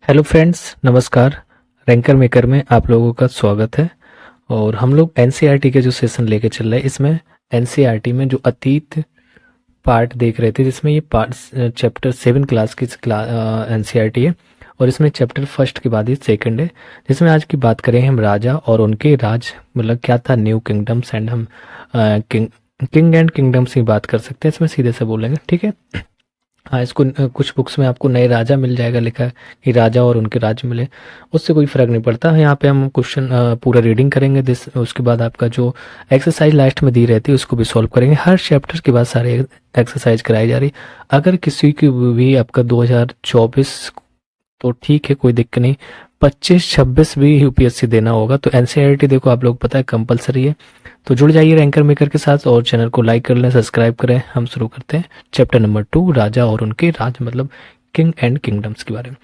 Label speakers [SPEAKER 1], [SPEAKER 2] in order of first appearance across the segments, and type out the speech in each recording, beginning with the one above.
[SPEAKER 1] Hello friends, नमस्कार। Ranker maker में आप लोगों का स्वागत है। और हम लोग एनसीईआरटी के जो सेशन लेके चल रहे हैं, इसमें एनसीईआरटी में जो अतीत पार्ट देख रहे थे, जिसमें ये पार्ट चैप्टर 7 क्लास की एनसीईआरटी है। और इसमें चैप्टर फर्स्ट के बाद ही सेकंड है, जिसमें आज की बात करें हम राजा और उनके राज, मतलब क्या था न्यू किंगडम्स, एंड हम किंग एंड किंगडम्स की बात कर सकते हैं। इसमें सीधे से बोलेंगे, ठीक है। हाँ, इसको कुछ बुक्स में आपको नए राजा मिल जाएगा लिखा है कि राजा और उनके राज्य मिले, उससे कोई फर्क नहीं पड़ता। यहाँ पे हम क्वेश्चन पूरा रीडिंग करेंगे दिस, उसके बाद आपका जो एक्सरसाइज लास्ट में दी रहती है उसको भी सॉल्व करेंगे। हर चैप्टर के बाद सारे एक्सरसाइज कराई जा रही। अगर किसी की भी आपका 2024 तो ठीक है, कोई दिक्कत नहीं। 25-26 भी यूपीएससी देना होगा तो एनसीईआरटी देखो, आप लोग पता है कंपलसरी है। तो जुड़ जाइए रैंकर मेकर के साथ और चैनल को लाइक कर लें, सब्सक्राइब करें। हम शुरू करते हैं चैप्टर नंबर 2, राजा और उनके राज, मतलब किंग एंड किंगडम्स के बारे में।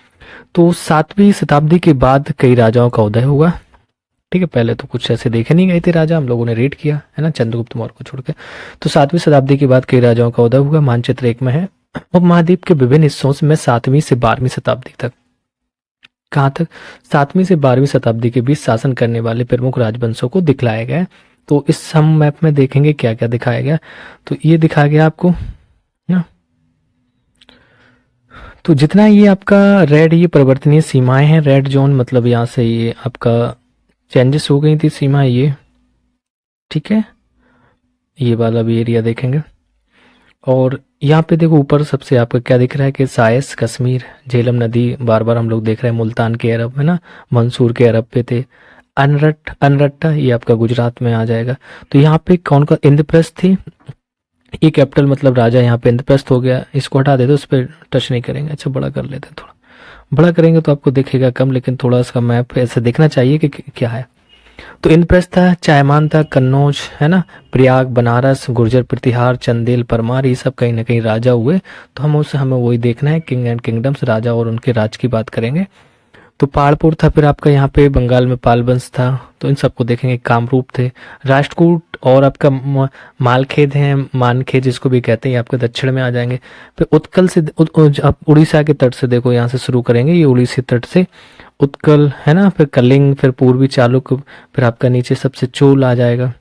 [SPEAKER 1] तो 7वीं शताब्दी के बाद कई राजाओं का उदय हुआ। ठीक है, पहले तो कुछ ऐसे देखे नहीं गए थे राजा, हम लोगों ने रीड किया है ना, चंद्रगुप्त मौर्य को छोड़ के। तो 7वीं शताब्दी के बाद कई राजाओं का उदय हुआ। मानचित्र 1 में है उपमहाद्वीप के विभिन्न हिस्सों में 7वीं से 12वीं शताब्दी तक, कहाँ तक 7वीं से 12वीं शताब्दी के बीच शासन करने वाले प्रमुख राजवंशों को दिखलाया गया है। तो इस हम मैप में देखेंगे क्या क्या दिखाया गया। तो ये दिखाया गया आपको ना, तो जितना ये आपका रेड, ये परिवर्तनीय सीमाएं हैं, रेड जोन मतलब यहाँ से ये आपका चेंजेस हो गई थी सीमा ये, ठीक है। ये वाला भी एरिया देखेंगे। और यहाँ पे देखो ऊपर सबसे आपको क्या दिख रहा है कि साइस, कश्मीर, झेलम नदी, बार बार हम लोग देख रहे हैं, मुल्तान के अरब है ना, मंसूर के अरब पे थे। अनरट्टा ये आपका गुजरात में आ जाएगा। तो यहाँ पे कौन का इंद्रप्रस्थ थी, ये कैपिटल मतलब राजा यहाँ पे इंद्रप्रस्थ हो गया। इसको हटा देते, उस पर टच नहीं करेंगे। अच्छा, बड़ा कर लेते हैं, थोड़ा बड़ा करेंगे तो आपको दिखेगा कम, लेकिन थोड़ा इसका मैप ऐसे देखना चाहिए कि क्या है। तो इंद्रप्रस्थ था, चायमान था, कन्नौज है ना, प्रयाग, बनारस, गुर्जर प्रतिहार, चंदेल, परमार, ये सब कहीं ना कहीं राजा हुए। तो हमें वही देखना है, किंग एंड किंगडम्स, राजा और उनके राज की बात करेंगे। तो पहाड़पुर था, फिर आपका यहाँ पे बंगाल में पाल वंश था, तो इन सबको देखेंगे। कामरूप थे, राष्ट्रकूट और आपका मालखेद है, मानखेद जिसको भी कहते हैं, ये आपके दक्षिण में आ जाएंगे। फिर उत्कल से आप उड़ीसा के तट से देखो, यहाँ से शुरू करेंगे, ये उड़ीसी तट से उत्कल है ना, फिर कलिंग, फिर पूर्वी चालुक्य, फिर आपका नीचे सबसे चोल आ जाएगा।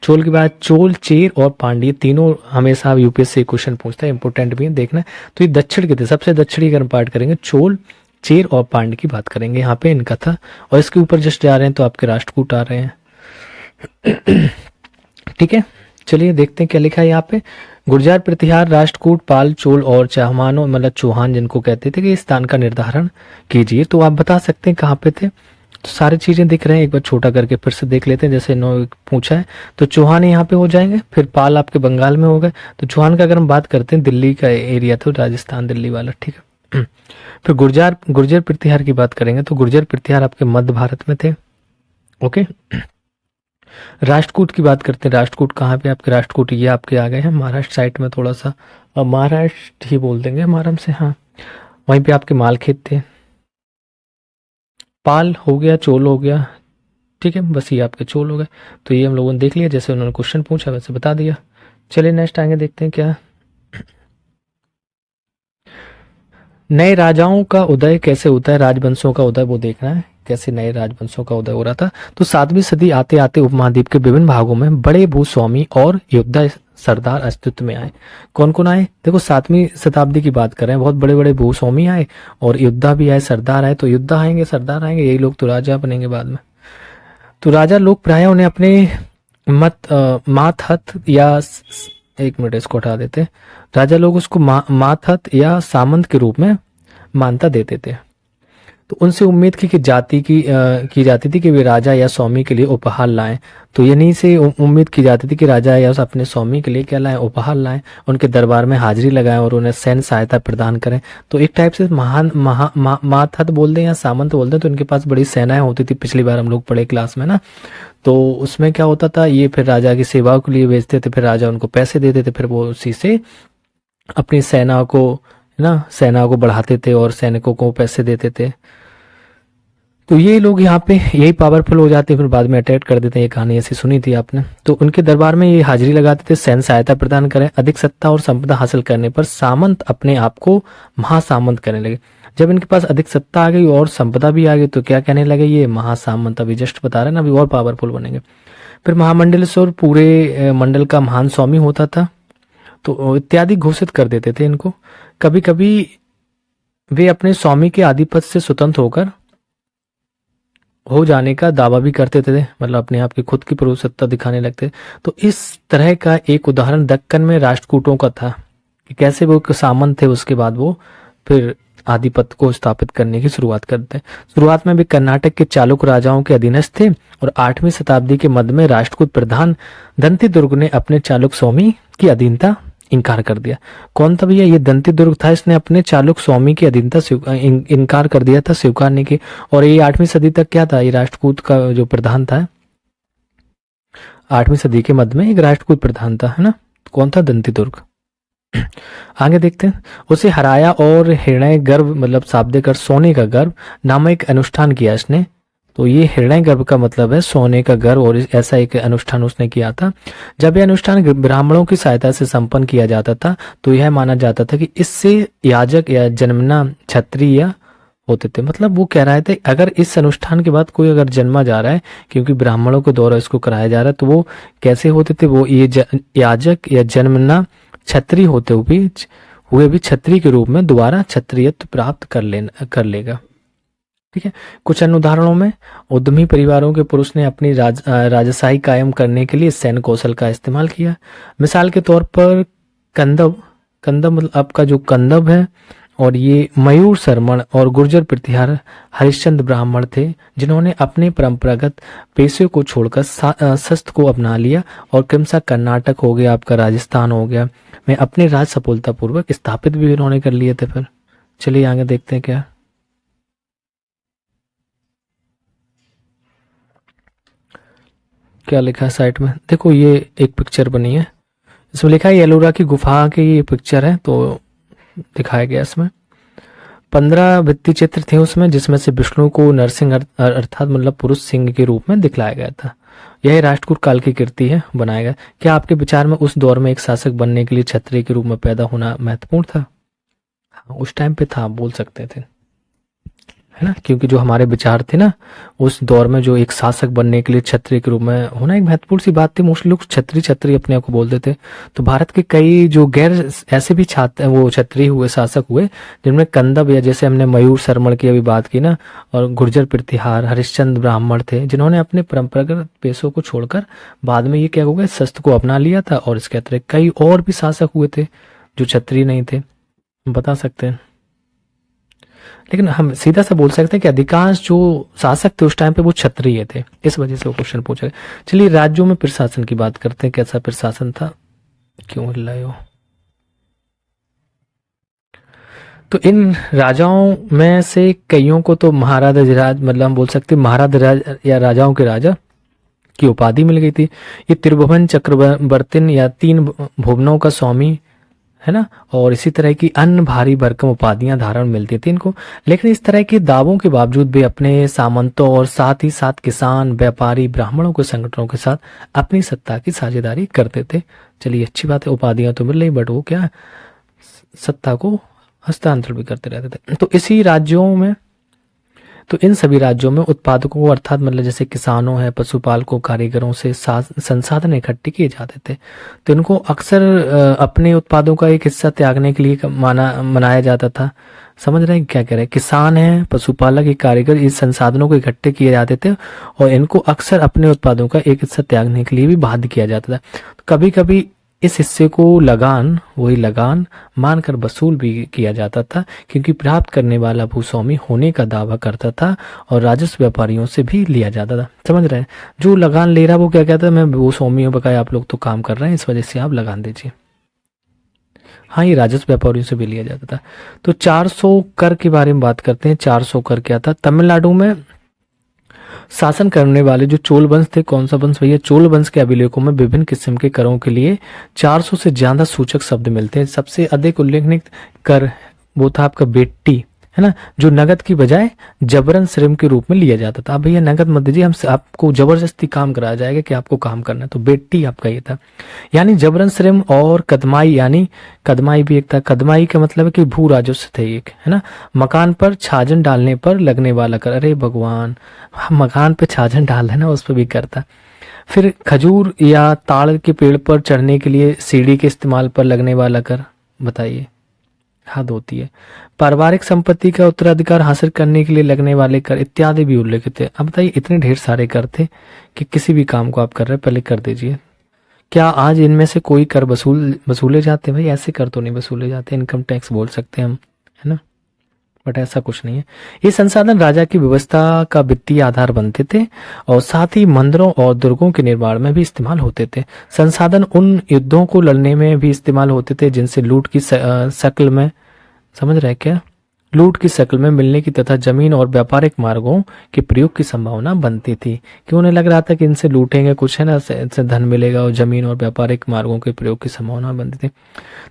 [SPEAKER 1] चोल के बाद चोल, चेर और पांड्य, तीनों हमेशा यूपीएससी क्वेश्चन पूछता है, इंपोर्टेंट भी है देखना। तो ये दक्षिण के थे, सबसे दक्षिणी अगर हम पार्ट करेंगे, चोल, चेर और पांड्य की बात करेंगे, यहाँ पे इनका था। और इसके ऊपर जस्ट जा रहे हैं तो आपके राष्ट्रकूट आ रहे हैं। ठीक है, चलिए देखते हैं क्या लिखा है यहाँ पे। गुर्जर प्रतिहार, राष्ट्रकूट, पाल, चोल और चाहमानो मतलब चौहान जिनको कहते थे, कि इस स्थान का निर्धारण कीजिए। तो आप बता सकते हैं कहाँ पे थे। तो सारी चीजें दिख रहे हैं, एक बार छोटा करके फिर से देख लेते हैं, जैसे नो पूछा है। तो चौहान यहाँ पे हो जाएंगे, फिर पाल आपके बंगाल में हो गए। तो चौहान का अगर हम बात करते हैं, दिल्ली का एरिया था, राजस्थान दिल्ली वाला, ठीक है। फिर गुर्जर प्रतिहार की बात करेंगे, तो गुर्जर प्रतिहार आपके मध्य भारत में थे। ओके, राष्ट्रकूट की बात करते हैं, राष्ट्रकूट कहाँ पे आपके, राष्ट्रकूट ये आपके आ गए हैं महाराष्ट्र साइड में, थोड़ा सा महाराष्ट्र ही बोल देंगे हम आराम से, हाँ। वहीं पे आपके मालखेत थे। पाल हो गया, चोल हो गया, ठीक है, बस ये आपके चोल हो गए। तो ये हम लोगों ने देख लिया, जैसे उन्होंने क्वेश्चन पूछा वैसे बता दिया। चलिए नेक्स्ट आगे देखते हैं क्या। नए राजाओं का उदय कैसे होता है, राजवंशों का उदय वो देखना है, कैसे नए राजवंशों का उदय हो रहा था। तो 7वीं सदी आते आते उपमहाद्वीप के विभिन्न भागों में बड़े भूस्वामी और योद्धा सरदार अस्तित्व में आए। कौन कौन आए, देखो 7वीं शताब्दी की बात कर रहे हैं, बहुत बड़े बड़े भूस्वामी आए और योद्धा भी आए, सरदार आए। तो योद्धा आएंगे, सरदार आएंगे, यही लोग तो राजा बनेंगे बाद में। तो राजा लोग प्राय उन्हें अपने मात हत या एक मिनट इसको हटा देते हैं। राजा लोग उसको मात हत या सामंत के रूप में मान्यता देते थे। तो उनसे उम्मीद की जाती थी कि वे राजा या स्वामी के लिए उपहार लाएं। तो यहीं से उम्मीद की जाती थी कि राजा या अपने स्वामी के लिए क्या लाएं, उपहार लाएं, उनके दरबार में हाजिरी लगाएं और उन्हें सैन्य सहायता प्रदान करें। तो एक टाइप से मातहत बोल दें या सामंत बोल दें, तो इनके पास बड़ी सेनाएं होती थी, पिछली बार हम लोग पढ़े क्लास में ना। तो उसमें क्या होता था, ये फिर राजा की सेवा के लिए भेजते थे, फिर राजा उनको पैसे देते थे, फिर वो उसी से अपनी सेना को सेना को बढ़ाते थे और सैनिकों को पैसे देते थे। तो ये लोग यहाँ पे यही पावरफुल हो जाते हैं, फिर बाद में अटैक कर देते हैं। ये कहानी ऐसी सुनी थी आपने। तो उनके दरबार में ये हाजिरी लगाते थे, सैन्य सहायता प्रदान करें। अधिक सत्ता और संपदा हासिल करने पर सामंत अपने आप को महासामंत करने लगे। जब इनके पास अधिक सत्ता आ गई और संपदा भी आ गई तो क्या कहने लगे, ये महासामंत, अभी जस्ट बता रहे हैं ना, अभी और पावरफुल बनेंगे। फिर महामंडलेश्वर पूरे मंडल का महान स्वामी होता था, तो इत्यादि घोषित कर देते थे इनको। कभी कभी वे अपने स्वामी के आधिपत्य से स्वतंत्र होकर हो जाने का दावा भी करते थे, मतलब अपने आप की खुद की प्रभुसत्ता दिखाने लगते। तो इस तरह का एक उदाहरण दक्कन में राष्ट्रकूटों का था कि कैसे वो एक सामंत थे, उसके बाद वो फिर आधिपत्य को स्थापित करने की शुरुआत करते हैं। शुरुआत में भी कर्नाटक के चालुक्य राजाओं के अधीनस्थ थे और 8वीं शताब्दी के मध्य में राष्ट्रकूट प्रधान दंतिदुर्ग ने अपने चालुक्य स्वामी की अधीनता इनकार कर दिया। कौन था भैया, ये दंतिदुर्ग था, इसने अपने चालुक्य स्वामी की अधीनता इनकार कर दिया था, स्वीकार नहीं की। और ये 8वीं सदी तक क्या था, ये राष्ट्रकूट का जो प्रधान था, 8वीं सदी के मध्य में एक राष्ट्रकूट प्रधान था, है ना, कौन था, दंतिदुर्ग। आगे देखते हैं, उसे हराया और हिरण्य गर्भ मतलब शाब्दिक अर्थ सोने का गर्भ नामक एक अनुष्ठान किया इसने। तो ये हिरण्य गर्भ का मतलब है सोने का गर्भ, और ऐसा एक अनुष्ठान उसने किया था। जब यह अनुष्ठान ब्राह्मणों की सहायता से संपन्न किया जाता था तो यह माना जाता था कि इससे याजक या जन्मना क्षत्रिय होते थे। मतलब वो कह रहे थे अगर इस अनुष्ठान के बाद कोई अगर जन्मा जा रहा है, क्योंकि ब्राह्मणों के द्वारा इसको कराया जा रहा है, तो वो कैसे होते थे, वो ये याजक या जन्मना क्षत्रिय होते हुए भी क्षत्रिय के रूप में दोबारा क्षत्रियत्व प्राप्त कर लेगा। ठीक है। कुछ अन्य उदाहरणों में उद्यमी परिवारों के पुरुष ने अपनी राजशाही कायम करने के लिए सैन्य कौशल का इस्तेमाल किया। मिसाल के तौर पर कंदब मतलब आपका जो कंदब है, और ये मयूर शर्मण और गुर्जर प्रतिहार हरिश्चंद्र ब्राह्मण थे जिन्होंने अपने परंपरागत पेशे को छोड़कर शस्त्र को अपना लिया और क्रमशः कर्नाटक हो गया, आपका राजस्थान हो गया, में अपने राज सफलतापूर्वक स्थापित भी इन्होंने कर लिए थे। फिर चलिए आगे देखते हैं क्या लिखा है साइट में। देखो ये एक पिक्चर बनी है, इसमें लिखा है एलोरा की गुफा की ये पिक्चर है, तो दिखाया गया इसमें 15 भित्ति चित्र थे उसमें, जिसमें से विष्णु को नरसिंह अर्थात मतलब पुरुष सिंह के रूप में दिखलाया गया था। यह राष्ट्रकूट काल की कृति है, बनाया गया। क्या आपके विचार में उस दौर में एक शासक बनने के लिए क्षत्रिय के रूप में पैदा होना महत्वपूर्ण था? हाँ, उस टाइम पे था, बोल सकते थे, है ना, क्योंकि जो हमारे विचार थे ना उस दौर में, जो एक शासक बनने के लिए क्षत्रिय के रूप में होना एक महत्वपूर्ण सी बात थी। मोस्टली लोग क्षत्रिय अपने आप को बोलते थे। तो भारत के कई जो गैर ऐसे भी छात्र वो क्षत्रिय हुए, शासक हुए, जिनमें कंदब या जैसे हमने मयूर शर्मण की अभी बात की ना, और गुर्जर प्रतिहार हरिश्चंद्र ब्राह्मण थे जिन्होंने अपने परंपरागत पेशों को छोड़कर बाद में ये क्या हो गया, शस्त्र को अपना लिया था। और इसके अतिरिक्त कई और भी शासक हुए थे जो क्षत्रिय नहीं थे, बता सकते हैं। लेकिन हम सीधा सा बोल सकते हैं कि अधिकांश जो शासक थे उस टाइम पे वो क्षत्रिय थे, इस वजह से वो क्वेश्चन पूछा गया। चलिए राज्यों में प्रशासन की बात करते हैं, कैसा प्रशासन था, क्यों हिल रहे हो। तो इन राजाओं में से कईयों को तो महाराज मतलब हम बोल सकते हैं महाराज या राजाओं के राजा की उपाधि मिल गई थी। ये त्रिभुवन चक्रवर्तिन या 3 भुवनों का स्वामी, है ना, और इसी तरह की अन्य भारी भरकम उपाधियां धारण मिलती थी इनको। लेकिन इस तरह के दावों के बावजूद भी अपने सामंतों और साथ ही साथ किसान, व्यापारी, ब्राह्मणों के संगठनों के साथ अपनी सत्ता की साझेदारी करते थे। चलिए अच्छी बात है, उपाधियां तो मिल रही, बट वो क्या सत्ता को हस्तांतरण भी करते रहते थे। तो इसी राज्यों में, तो इन सभी राज्यों में उत्पादकों को अर्थात मतलब जैसे किसानों है, पशुपालकों, कारीगरों से संसाधन इकट्ठे किए जाते थे। तो इनको अक्सर अपने उत्पादों का एक हिस्सा त्यागने के लिए मनाया जाता था। समझ रहे हैं क्या कह रहे हैं, किसान है, पशुपालक, ये कारीगर, इस संसाधनों को इकट्ठे किए जाते थे और इनको अक्सर अपने उत्पादों का एक हिस्सा त्यागने के लिए भी बाध्य किया जाता था। कभी कभी इस हिस्से को लगान, वही लगान मानकर वसूल भी किया जाता था, क्योंकि प्राप्त करने वाला भूस्वामी होने का दावा करता था और राजस्व व्यापारियों से भी लिया जाता था। समझ रहे हैं, जो लगान ले रहा है वो क्या कहता है, मैं भूस्वामी हूं, बकाया आप लोग तो काम कर रहे हैं, इस वजह से आप लगान दीजिए। हाँ, ये राजस्व व्यापारियों से भी लिया जाता था। तो 400 कर के बारे में बात करते हैं। 400 कर क्या था? तमिलनाडु में शासन करने वाले जो चोल वंश थे, कौन सा वंश भैया, चोल वंश के अभिलेखों में विभिन्न किस्म के करों के लिए 400 से ज्यादा सूचक शब्द मिलते हैं। सबसे अधिक उल्लेखनीय कर वो था आपका बेट्टी, है ना, जो नगद की बजाय जबरन श्रम के रूप में लिया जाता था। अब भैया नगद मत दीजिए, हम आपको जबरदस्ती काम कराया जाएगा कि आपको काम करना है, तो बेटी आपका ये था। यानी जबरन श्रम और कदमाई, यानी कदमाई भी एक था। कदमाई का मतलब है कि भू राजस्व थे एक, है ना। मकान पर छाजन डालने पर लगने वाला कर, अरे भगवान, मकान पे छाजन डाल है ना, उस पर भी करता। फिर खजूर या ताड़ के पेड़ पर चढ़ने के लिए सीढ़ी के इस्तेमाल पर लगने वाला कर, बताइए, हद होती है। पारिवारिक संपत्ति का उत्तराधिकार हासिल करने के लिए लगने वाले कर इत्यादि भी उल्लेखित है। अब बताइए, इतने ढेर सारे कर थे कि किसी भी काम को आप कर रहे हैं पहले कर दीजिए। क्या आज इनमें से कोई कर वसूले जाते हैं? भाई ऐसे कर तो नहीं वसूले जाते, इनकम टैक्स बोल सकते हैं हम, है ना, बट ऐसा कुछ नहीं है। ये संसाधन राजा की व्यवस्था का वित्तीय आधार बनते थे और साथ ही मंदिरों और दुर्गों के निर्माण में भी इस्तेमाल होते थे। संसाधन उन युद्धों को लड़ने में भी इस्तेमाल होते थे जिनसे लूट की शक्ल में, समझ रहे क्या, लूट की शक्ल में मिलने की तथा जमीन और व्यापारिक मार्गों के प्रयोग की संभावना बनती थी, कि उन्हें लग रहा था कि इनसे लूटेंगे कुछ, है ना, इनसे धन मिलेगा, और जमीन और व्यापारिक मार्गों के प्रयोग की संभावना बनती थी।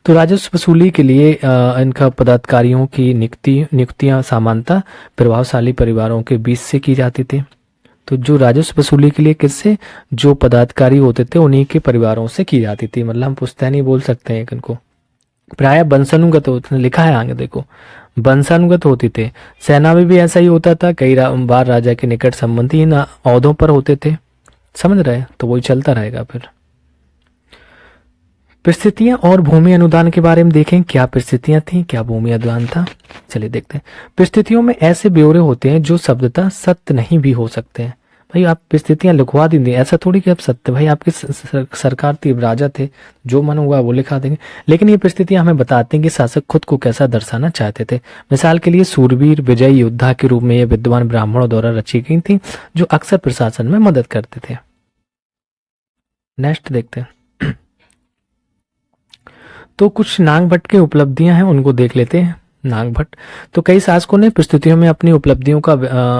[SPEAKER 1] तो राजस्व वसूली के लिए इनका पदाधिकारियों की नियुक्तियां सामान्यतः प्रभावशाली परिवारों के बीच से की जाती थी। तो जो राजस्व वसूली के लिए किससे, जो पदाधिकारी होते थे उन्हीं के परिवारों से की जाती थी। मतलब हम पुश्तैनी बोल सकते हैं इनको। प्राय वंशानुगत होते, लिखा है आगे देखो, वंशानुगत होते थे। सेना में भी ऐसा ही होता था, कई बार राजा के निकट संबंधी इन औहदों पर होते थे, समझ रहे, तो वही चलता रहेगा। फिर परिस्थितियां और भूमि अनुदान के बारे में देखें, क्या परिस्थितियां थी, क्या भूमि अनुदान था, चलिए देखते हैं। परिस्थितियों में ऐसे ब्यौरे होते हैं जो शब्दतः सत्य नहीं भी हो सकते हैं। भाई आप परिस्थितियां लिखवा देंगे, ऐसा थोड़ी कि आप सत्य, भाई आपकी सरकार थी, राजा थे, जो मन हुआ वो लिखा देंगे, लेकिन ये परिस्थितियां हमें बताती हैं कि शासक खुद को कैसा दर्शाना चाहते थे। मिसाल के लिए सूरवीर विजयी योद्धा के रूप में ये विद्वान ब्राह्मणों द्वारा रची गई थी, जो अक्सर प्रशासन में मदद करते थे। नेक्स्ट देखते हैं। तो कुछ नाग भट्ट की उपलब्धियां हैं, उनको देख लेते हैं। नाग भट्ट, तो कई शासकों ने परिस्थितियों में अपनी उपलब्धियों का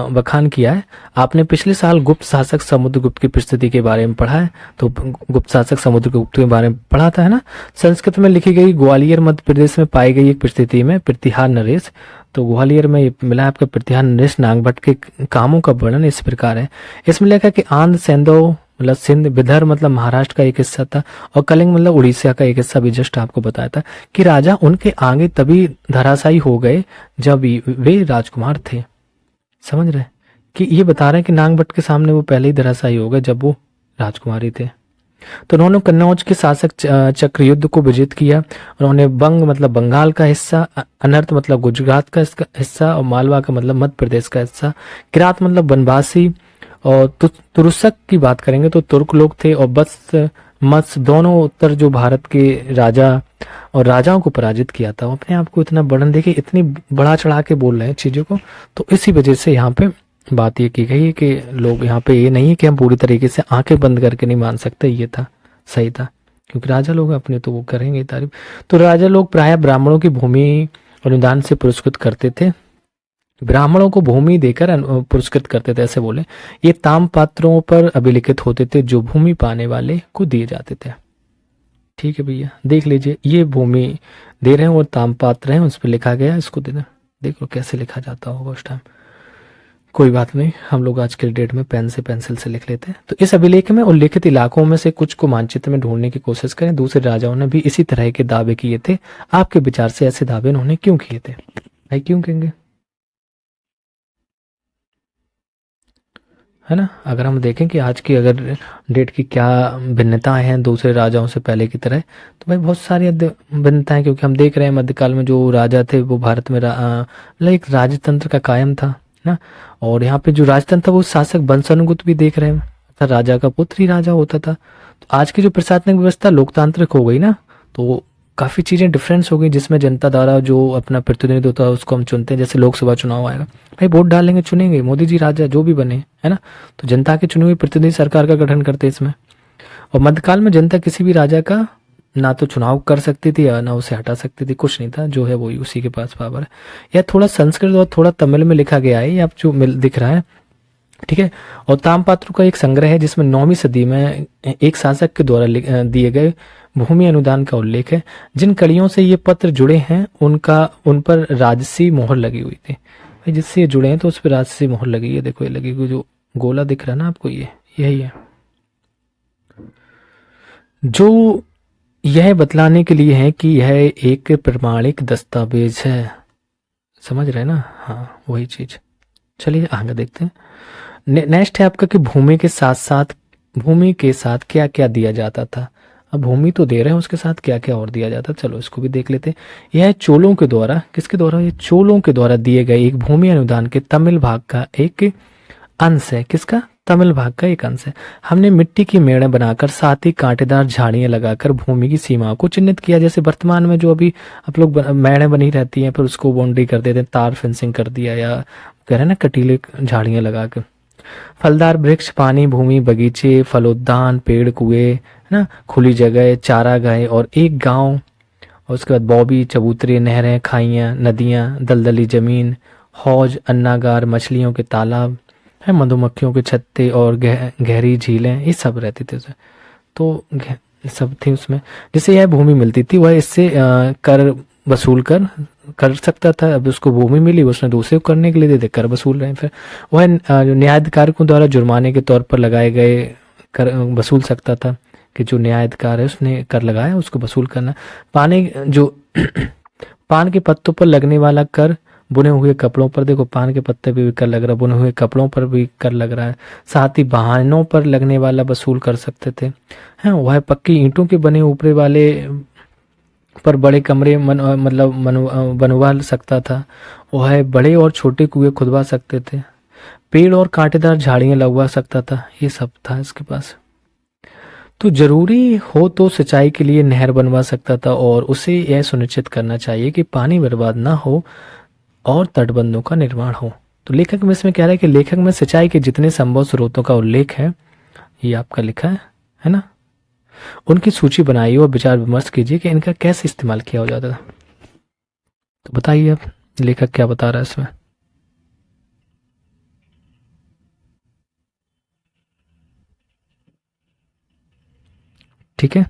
[SPEAKER 1] बखान किया है। आपने पिछले साल गुप्त शासक समुद्रगुप्त की परिस्थिति के बारे में पढ़ा है, तो गुप्त शासक समुद्रगुप्त के बारे में पढ़ा था, है ना। संस्कृत में लिखी गई ग्वालियर मध्य प्रदेश में पाई गई एक परिस्थिति में प्रतिहार नरेश, तो ग्वालियर में मिला आपका प्रतिहार नरेश नाग भट्ट के कामों का वर्णन इस प्रकार है। इसमें लिखा कि आंध्र सेंधो मतलब सिंध, विदर्भ मतलब महाराष्ट्र का एक हिस्सा था, और कलिंग मतलब उड़ीसा का एक हिस्सा भी जस्ट आपको बताया था कि राजा उनके आगे तभी धराशायी हो गए जब वे राजकुमार थे। समझ रहे कि ये बता रहे हैं कि नाग भट्ट के सामने वो पहले ही धराशायी हो गए जब वो राजकुमारी थे। तो उन्होंने कन्नौज के शासक चक्र युद्ध को विजित किया। उन्होंने बंग मतलब बंगाल का हिस्सा, अनर्थ मतलब गुजरात का हिस्सा, और मालवा का मतलब मध्य प्रदेश का हिस्सा, किरात मतलब वनवासी, और तुरुसक की बात करेंगे तो तुर्क लोग थे, और बस मत्स दोनों उत्तर जो भारत के राजा और राजाओं को पराजित किया था। अपने आप को इतना वर्णन देखिए, इतनी बढ़ा चढ़ा के बोल रहे हैं चीजों को, तो इसी वजह से यहाँ पे बात ये की गई है कि लोग यहाँ पे ये नहीं है कि हम पूरी तरीके से आंखें बंद करके नहीं मान सकते, ये था सही था, क्योंकि राजा लोग अपने तो वो करेंगे तारीफ। तो राजा लोग प्राय ब्राह्मणों की भूमि अनुदान से पुरस्कृत करते थे, ब्राह्मणों को भूमि देकर पुरस्कृत करते थे, ऐसे बोले। ये ताम पात्रों पर अभिलिखित होते थे जो भूमि पाने वाले को दिए जाते थे। ठीक है भैया, देख लीजिए, ये भूमि दे रहे हैं और ताम पात्र हैं, उस पर लिखा गया, इसको देना, देखो कैसे लिखा जाता होगा उस टाइम। कोई बात नहीं, हम लोग आज के डेट में पेन से पेंसिल से लिख लेते हैं। तो इस अभिलेख में उल्लेखित इलाकों में से कुछ को मानचित्र में ढूंढने की कोशिश करें। दूसरे राजाओं ने भी इसी तरह के दावे किए थे। आपके विचार से ऐसे दावे उन्होंने क्यों किए थे? भाई क्यों कहेंगे, है ना। अगर हम देखें कि आज की अगर डेट की क्या भिन्नताएं हैं दूसरे राजाओं से पहले की तरह, तो भाई बहुत सारी भिन्नताएं, क्योंकि हम देख रहे हैं मध्यकाल में जो राजा थे वो भारत में मतलब एक राजतंत्र का कायम था ना। और यहाँ पे जो राजतंत्र था वो शासक वंशानुगत भी देख रहे हैं, राजा का पुत्र ही राजा होता था। तो आज की जो प्रशासनिक व्यवस्था लोकतांत्रिक हो गई ना, तो काफी चीजें डिफरेंस हो गई, जिसमें जनता द्वारा जो अपना प्रतिनिधित्व होता है उसको हम चुनते हैं। जैसे लोकसभा चुनाव आएगा, भाई वोट डालेंगे, चुनेंगे, मोदी जी राजा जो भी बने, है ना, तो जनता के चुनी हुई प्रतिनिधि सरकार का गठन करते इसमें। और मध्यकाल में जनता किसी भी राजा का ना तो चुनाव कर सकती थी ना उसे हटा सकती थी, कुछ नहीं था, जो है वही उसी के पास पावर है। यह थोड़ा संस्कृत और थोड़ा तमिल में लिखा गया है, ये आप जो दिख रहा है ठीक है। और ताम्रपात्रों का एक संग्रह है जिसमें 9वीं सदी में एक शासक के द्वारा दिए गए भूमि अनुदान का उल्लेख है। जिन कड़ियों से ये पत्र जुड़े हैं उन पर राजसी मोहर लगी हुई थी। भाई जिससे ये जुड़े हैं तो उस पर राजसी मोहर लगी है। देखो ये लगी हुई, जो गोला दिख रहा है ना आपको, ये यही है, जो यह बतलाने के लिए है कि यह एक प्रमाणिक दस्तावेज है। समझ रहे हैं ना? हाँ वही चीज। चलिए आगे देखते हैं। नेक्स्ट है आपका कि भूमि के साथ क्या क्या दिया जाता था। अब भूमि तो दे रहे हैं, उसके साथ क्या क्या और दिया जाता, चलो इसको भी देख लेते हैं। यह चोलों के द्वारा, किसके द्वारा? ये चोलों के द्वारा दिए गए एक भूमि अनुदान के तमिल भाग का एक अंश है। किसका? तमिल भाग का एक अंश है। हमने मिट्टी की मेड़े बनाकर साथ ही कांटेदार झाड़ियां लगाकर भूमि की सीमाओं को चिन्हित किया। जैसे वर्तमान में जो अभी आप लोग मेड़े बनी रहती हैं, फिर उसको बाउंड्री कर देते हैं, तार फेंसिंग कर दिया, या कह रहे हैं ना कटीले झाड़ियां लगाकर। फलदार वृक्ष, पानी भूमि, बगीचे, फलोद्यान, पेड़, कुएं, है ना, खुली जगह, चारागाह और एक गांव। और उसके बाद बौबी, चबूतरे, नहरें, खाइयां, नदियां, दलदली जमीन, हौज, अन्नागार, मछलियों के तालाब है, मधुमक्खियों के छत्ते और गहरी झीलें, ये सब रहती थी उसमें। तो सब थी उसमें। जिसे यह भूमि मिलती थी वह इससे कर वसूल कर सकता था। अब उसको भूमि मिली, उसने दूसरे को करने के लिए दे दे, कर वसूल रहे हैं। फिर वह न्यायाधिकारियों द्वारा जुर्माने के तौर पर लगाए गए कर वसूल सकता था, कि जो न्यायाधिकार है उसने कर लगाया उसको वसूल करना। पान के पत्तों पर लगने वाला कर, बुने हुए कपड़ों पर, देखो पान के पत्ते पे भी कर लग रहा है, बुने हुए कपड़ों पर भी कर लग रहा है। साथ ही वाहनों पर लगने वाला वसूल कर सकते थे। हैं, वह पक्की ईंटों के बने ऊपरे वाले पर बड़े कमरे बनवा सकता था। वह बड़े और छोटे कुएं खुदवा सकते थे। पेड़ और कांटेदार झाड़ियां लगवा सकता था। ये सब था इसके पास। तो जरूरी हो तो सिंचाई के लिए नहर बनवा सकता था, और उसे यह सुनिश्चित करना चाहिए कि पानी बर्बाद ना हो और तटबंधों का निर्माण हो। तो लेखक में इसमें कह रहा है कि लेखक में सिंचाई के जितने संभव स्रोतों का उल्लेख है, ये आपका लिखा है ना, उनकी सूची बनाइए और विचार विमर्श कीजिए कि इनका कैसे इस्तेमाल किया हो जाता था। तो बताइए अब लेखक क्या बता रहा है इसमें। ठीक है।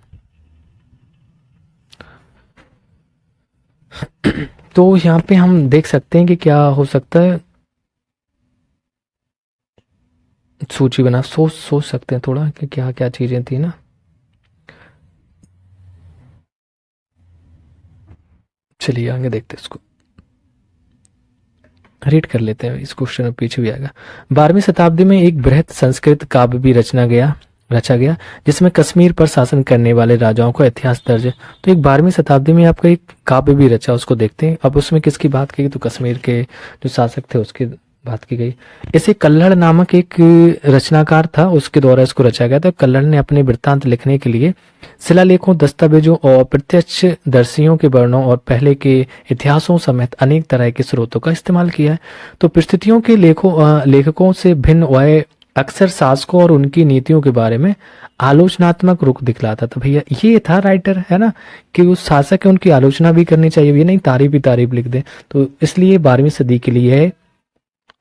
[SPEAKER 1] तो यहाँ पे हम देख सकते हैं कि क्या हो सकता है। सूची बना सोच सकते हैं थोड़ा कि क्या क्या चीजें थी ना। चलिए आगे देखते हैं इसको, रीड कर लेते हैं। इस क्वेश्चन में पीछे भी आएगा। 12वीं शताब्दी में एक बृहत संस्कृत काव्य भी रचा गया जिसमें कश्मीर पर शासन करने वाले राजाओं का इतिहास दर्ज है। तो एक 12वीं शताब्दी में आपका एक काव्य भी रचा, उसको देखते हैं। अब उसमें किसकी बात की गई? तो कश्मीर के जो शासक थे उसकी बात की गई। इसे कल्हड़ नामक एक रचनाकार था, उसके द्वारा इसको रचा गया था। कल्हड़ ने अपने वृत्तांत लिखने के लिए शिलालेखों, दस्तावेजों और प्रत्यक्ष दर्शियों के वर्णों और पहले के इतिहासों समेत अनेक तरह के स्रोतों का इस्तेमाल किया है। तो परिस्थितियों के लेखकों से भिन्न वह अक्सर शासकों और उनकी नीतियों के बारे में आलोचनात्मक रुख दिखलाता था। भैया ये था राइटर, है ना, कि उस शासक है उनकी आलोचना भी करनी चाहिए, ये नहीं तारीफ ही तारीफ लिख दे। तो इसलिए 12वीं सदी के लिए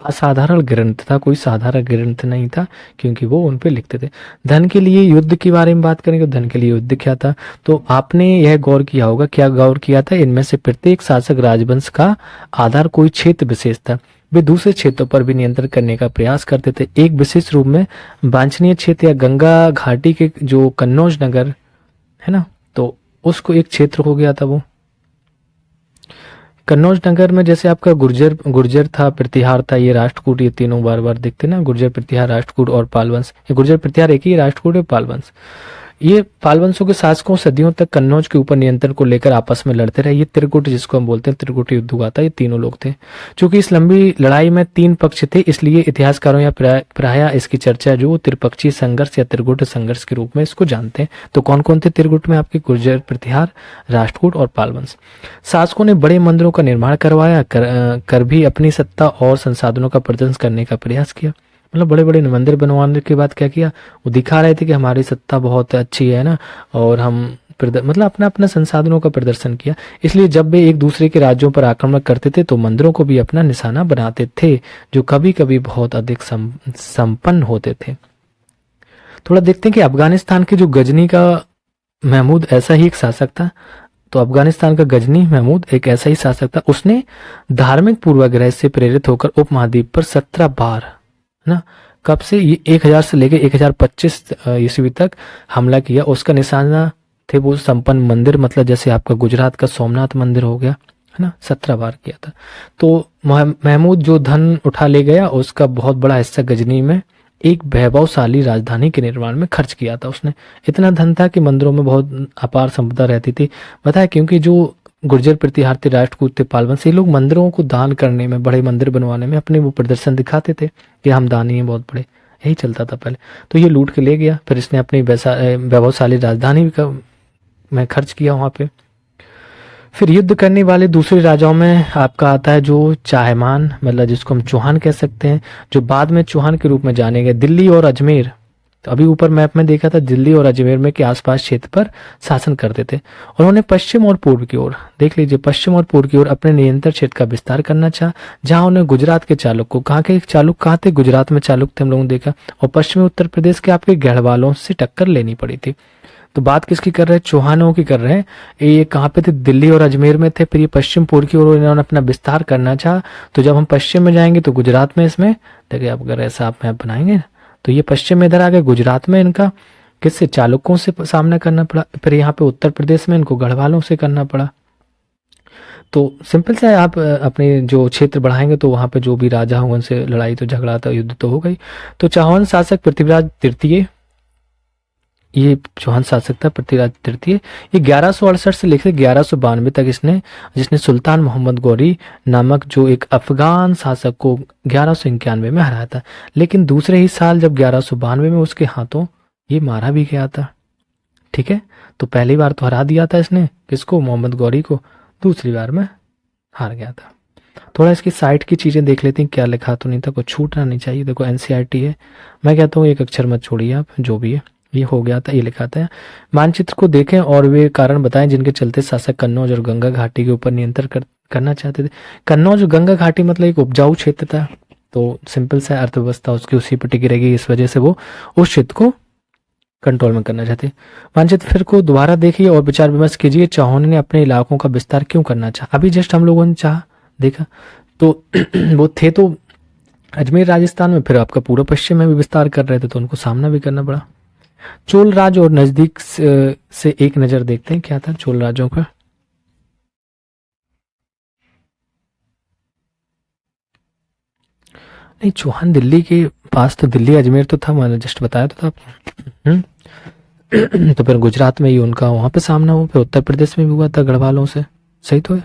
[SPEAKER 1] असाधारण ग्रंथ था, कोई साधारण ग्रंथ नहीं था, क्योंकि वो उन पे लिखते थे। धन के लिए युद्ध के बारे में बात करेंगे, धन के लिए युद्ध क्या था? तो आपने यह गौर किया होगा, क्या गौर किया था? इनमें से प्रत्येक शासक राजवंश का आधार कोई क्षेत्र विशेष था। वे दूसरे क्षेत्रों पर भी नियंत्रण करने का प्रयास करते थे। एक विशेष रूप में वांछनीय क्षेत्र या गंगा घाटी के जो कन्नौज नगर है ना, तो उसको एक क्षेत्र हो गया था वो। कन्नौज नगर में जैसे आपका गुर्जर था, प्रतिहार था, ये राष्ट्रकूट, ये तीनों बार बार दिखते ना, गुर्जर, प्रतिहार, राष्ट्रकूट और पालवंश। ये गुर्जर प्रतिहार एक ही, राष्ट्रकूट और पालवंश। ये पालवंशों के शासकों सदियों तक कन्नौज के ऊपर नियंत्रण को लेकर आपस में लड़ते रहे। ये त्रिकूट जिसको हम बोलते हैं, त्रिकूट युद्ध हुआ था, ये तीनों लोग थे। क्योंकि इस लंबी लड़ाई में 3 पक्ष थे, इसलिए इतिहासकारों या प्रायः इसकी चर्चा जो त्रिपक्षीय संघर्ष या त्रिकूट संघर्ष के रूप में इसको जानते हैं। तो कौन कौन थे त्रिकूट में? आपके गुर्जर प्रतिहार, राष्ट्रकूट और पालवंश। शासकों ने बड़े मंदिरों का निर्माण करवाया, कर भी अपनी सत्ता और संसाधनों का प्रदर्शन करने का प्रयास किया। मतलब बड़े बड़े मंदिर बनवाने के बाद क्या किया? वो दिखा रहे थे कि हमारी सत्ता बहुत अच्छी है ना, और हम मतलब अपना अपना संसाधनों का प्रदर्शन किया। इसलिए जब वे एक दूसरे के राज्यों पर आक्रमण करते थे तो मंदिरों को भी अपना निशाना बनाते थे, जो कभी कभी बहुत अधिक संपन्न होते थे। थोड़ा देखते हैं कि अफगानिस्तान के जो गजनी का महमूद ऐसा ही एक शासक था। तो अफगानिस्तान का गजनी महमूद एक ऐसा ही शासक था। उसने धार्मिक पूर्वाग्रह से प्रेरित होकर उपमहाद्वीप पर 17 बार, है ना, कब से, ये 1000 से लेकर 1025 ईस्वी तक हमला किया। उसका निशाना थे वो संपन्न मंदिर, मतलब जैसे आपका गुजरात का सोमनाथ मंदिर हो गया, है ना, 17 बार किया था। तो महमूद जो धन उठा ले गया उसका बहुत बड़ा हिस्सा गजनी में एक वैभवशाली राजधानी के निर्माण में खर्च किया था उसने। इतना धन था कि मंदिरों में बहुत अपार संपदा रहती थी। बताया क्योंकि जो गुर्जर प्रतिहार थे, राष्ट्रकूट थे, पालवंश, ये लोग मंदिरों को दान करने में, बड़े मंदिर बनवाने में अपने वो प्रदर्शन दिखाते थे कि हम दानी हैं बहुत बड़े, यही चलता था पहले। तो ये लूट के ले गया, फिर इसने अपनी वैभवशाली राजधानी में खर्च किया वहां पे। फिर युद्ध करने वाले दूसरे राजाओं में आपका आता है जो चाहमान, मतलब जिसको हम चौहान कह सकते हैं, जो बाद में चौहान के रूप में जाने गए। दिल्ली और अजमेर, तो अभी ऊपर मैप में देखा था, दिल्ली और अजमेर में के आसपास क्षेत्र पर शासन करते थे। उन्होंने पश्चिम और पूर्व की ओर, देख लीजिए, पश्चिम और पूर्व की ओर अपने नियंत्रण क्षेत्र का विस्तार करना चाहा, जहां उन्हें गुजरात के चालुक को, कहाँ के चालुक कहाँ थे, गुजरात में चालुक थे हम लोगों ने देखा, और पश्चिमी उत्तर प्रदेश के आपके गढ़वालों से टक्कर लेनी पड़ी थी। तो बात किसकी कर रहे हैं, चौहानों की कर रहे हैं। ये कहाँ पे थे, दिल्ली और अजमेर में थे। फिर ये पश्चिम पूर्व की ओर इन्होंने अपना विस्तार करना चाहा। तो जब हम पश्चिम में जाएंगे तो गुजरात में, इसमें देखिए आप अगर ऐसा आप मैप बनाएंगे तो ये पश्चिम में इधर आ गए, गुजरात में इनका किससे, चालुक्यों से सामना करना पड़ा। फिर यहाँ पे उत्तर प्रदेश में इनको गढ़वालों से करना पड़ा। तो सिंपल सा है, आप अपने जो क्षेत्र बढ़ाएंगे तो वहां पे जो भी राजा होंगे उनसे लड़ाई तो झगड़ा तो युद्ध तो हो गई। तो चौहान शासक पृथ्वीराज तृतीय, ये चौहान शासक था पृथ्वीराज तृतीय। ये 1168 से लेकर 1192 तक इसने, जिसने सुल्तान मोहम्मद गौरी नामक जो एक अफगान शासक को 1191 में हराया था। लेकिन दूसरे ही साल जब 1192 में उसके हाथों ये मारा भी गया था। ठीक है, तो पहली बार तो हरा दिया था इसने, किसको, मोहम्मद गौरी को। दूसरी बार में हार गया था। थोड़ा इसकी साइट की चीजें देख लेते हैं, क्या लिखा तो नहीं था, कुछ छूटना नहीं चाहिए। देखो एनसीईआरटी है, मैं कहता हूँ एक अक्षर मत छोड़िए आप, जो भी है। ये हो गया था, ये लिखा था। मानचित्र को देखें और वे कारण बताएं जिनके चलते शासक कन्नौज और गंगा घाटी के ऊपर नियंत्रण करना चाहते थे। कन्नौज और गंगा घाटी मतलब एक उपजाऊ क्षेत्र था, तो सिंपल सा अर्थव्यवस्था उसकी उसी पर टिकी रहेगी, इस वजह से वो उस क्षेत्र को कंट्रोल में करना चाहते। मानचित्र फिर को दोबारा देखिए और विचार विमर्श कीजिए, चौहान ने अपने इलाकों का विस्तार क्यों करना चाहा। अभी जस्ट हम लोगों ने चाहा देखा तो वो थे तो अजमेर राजस्थान में, फिर आपका पूरा पश्चिम में भी विस्तार कर रहे थे, तो उनको सामना भी करना पड़ा। चोल राज और नजदीक से एक नजर देखते हैं क्या था चोल राजों का। नहीं, चौहान दिल्ली के पास तो, दिल्ली अजमेर तो था, मैंने जस्ट बताया तो था आपको। तो फिर गुजरात में ही उनका वहां पे सामना हुआ, फिर उत्तर प्रदेश में भी हुआ था गढ़वालों से। सही तो है,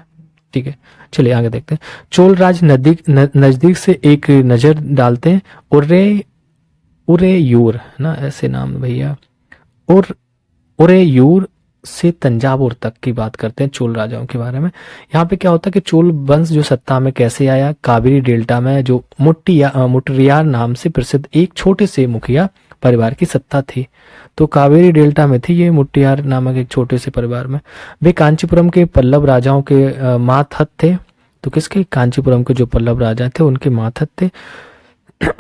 [SPEAKER 1] ठीक है। चलिए आगे देखते हैं। चोल राज नजदीक से एक नजर डालते हैं। उरे उरेयूर, है ना, ऐसे नाम भैया। और उरेयूर से तंजावुर तक की बात करते हैं चोल राजाओं के बारे में। यहाँ पे क्या होता है कि चोल वंश जो सत्ता में कैसे आया, कावेरी डेल्टा में जो मुट्टियार नाम से प्रसिद्ध एक छोटे से मुखिया परिवार की सत्ता थी। तो कावेरी डेल्टा में थी ये मुट्टियार नामक एक छोटे से परिवार में। वे कांचीपुरम के पल्लव राजाओं के मातहत थे। तो किसके, कांचीपुरम के जो पल्लव राजा थे उनके मातहत थे।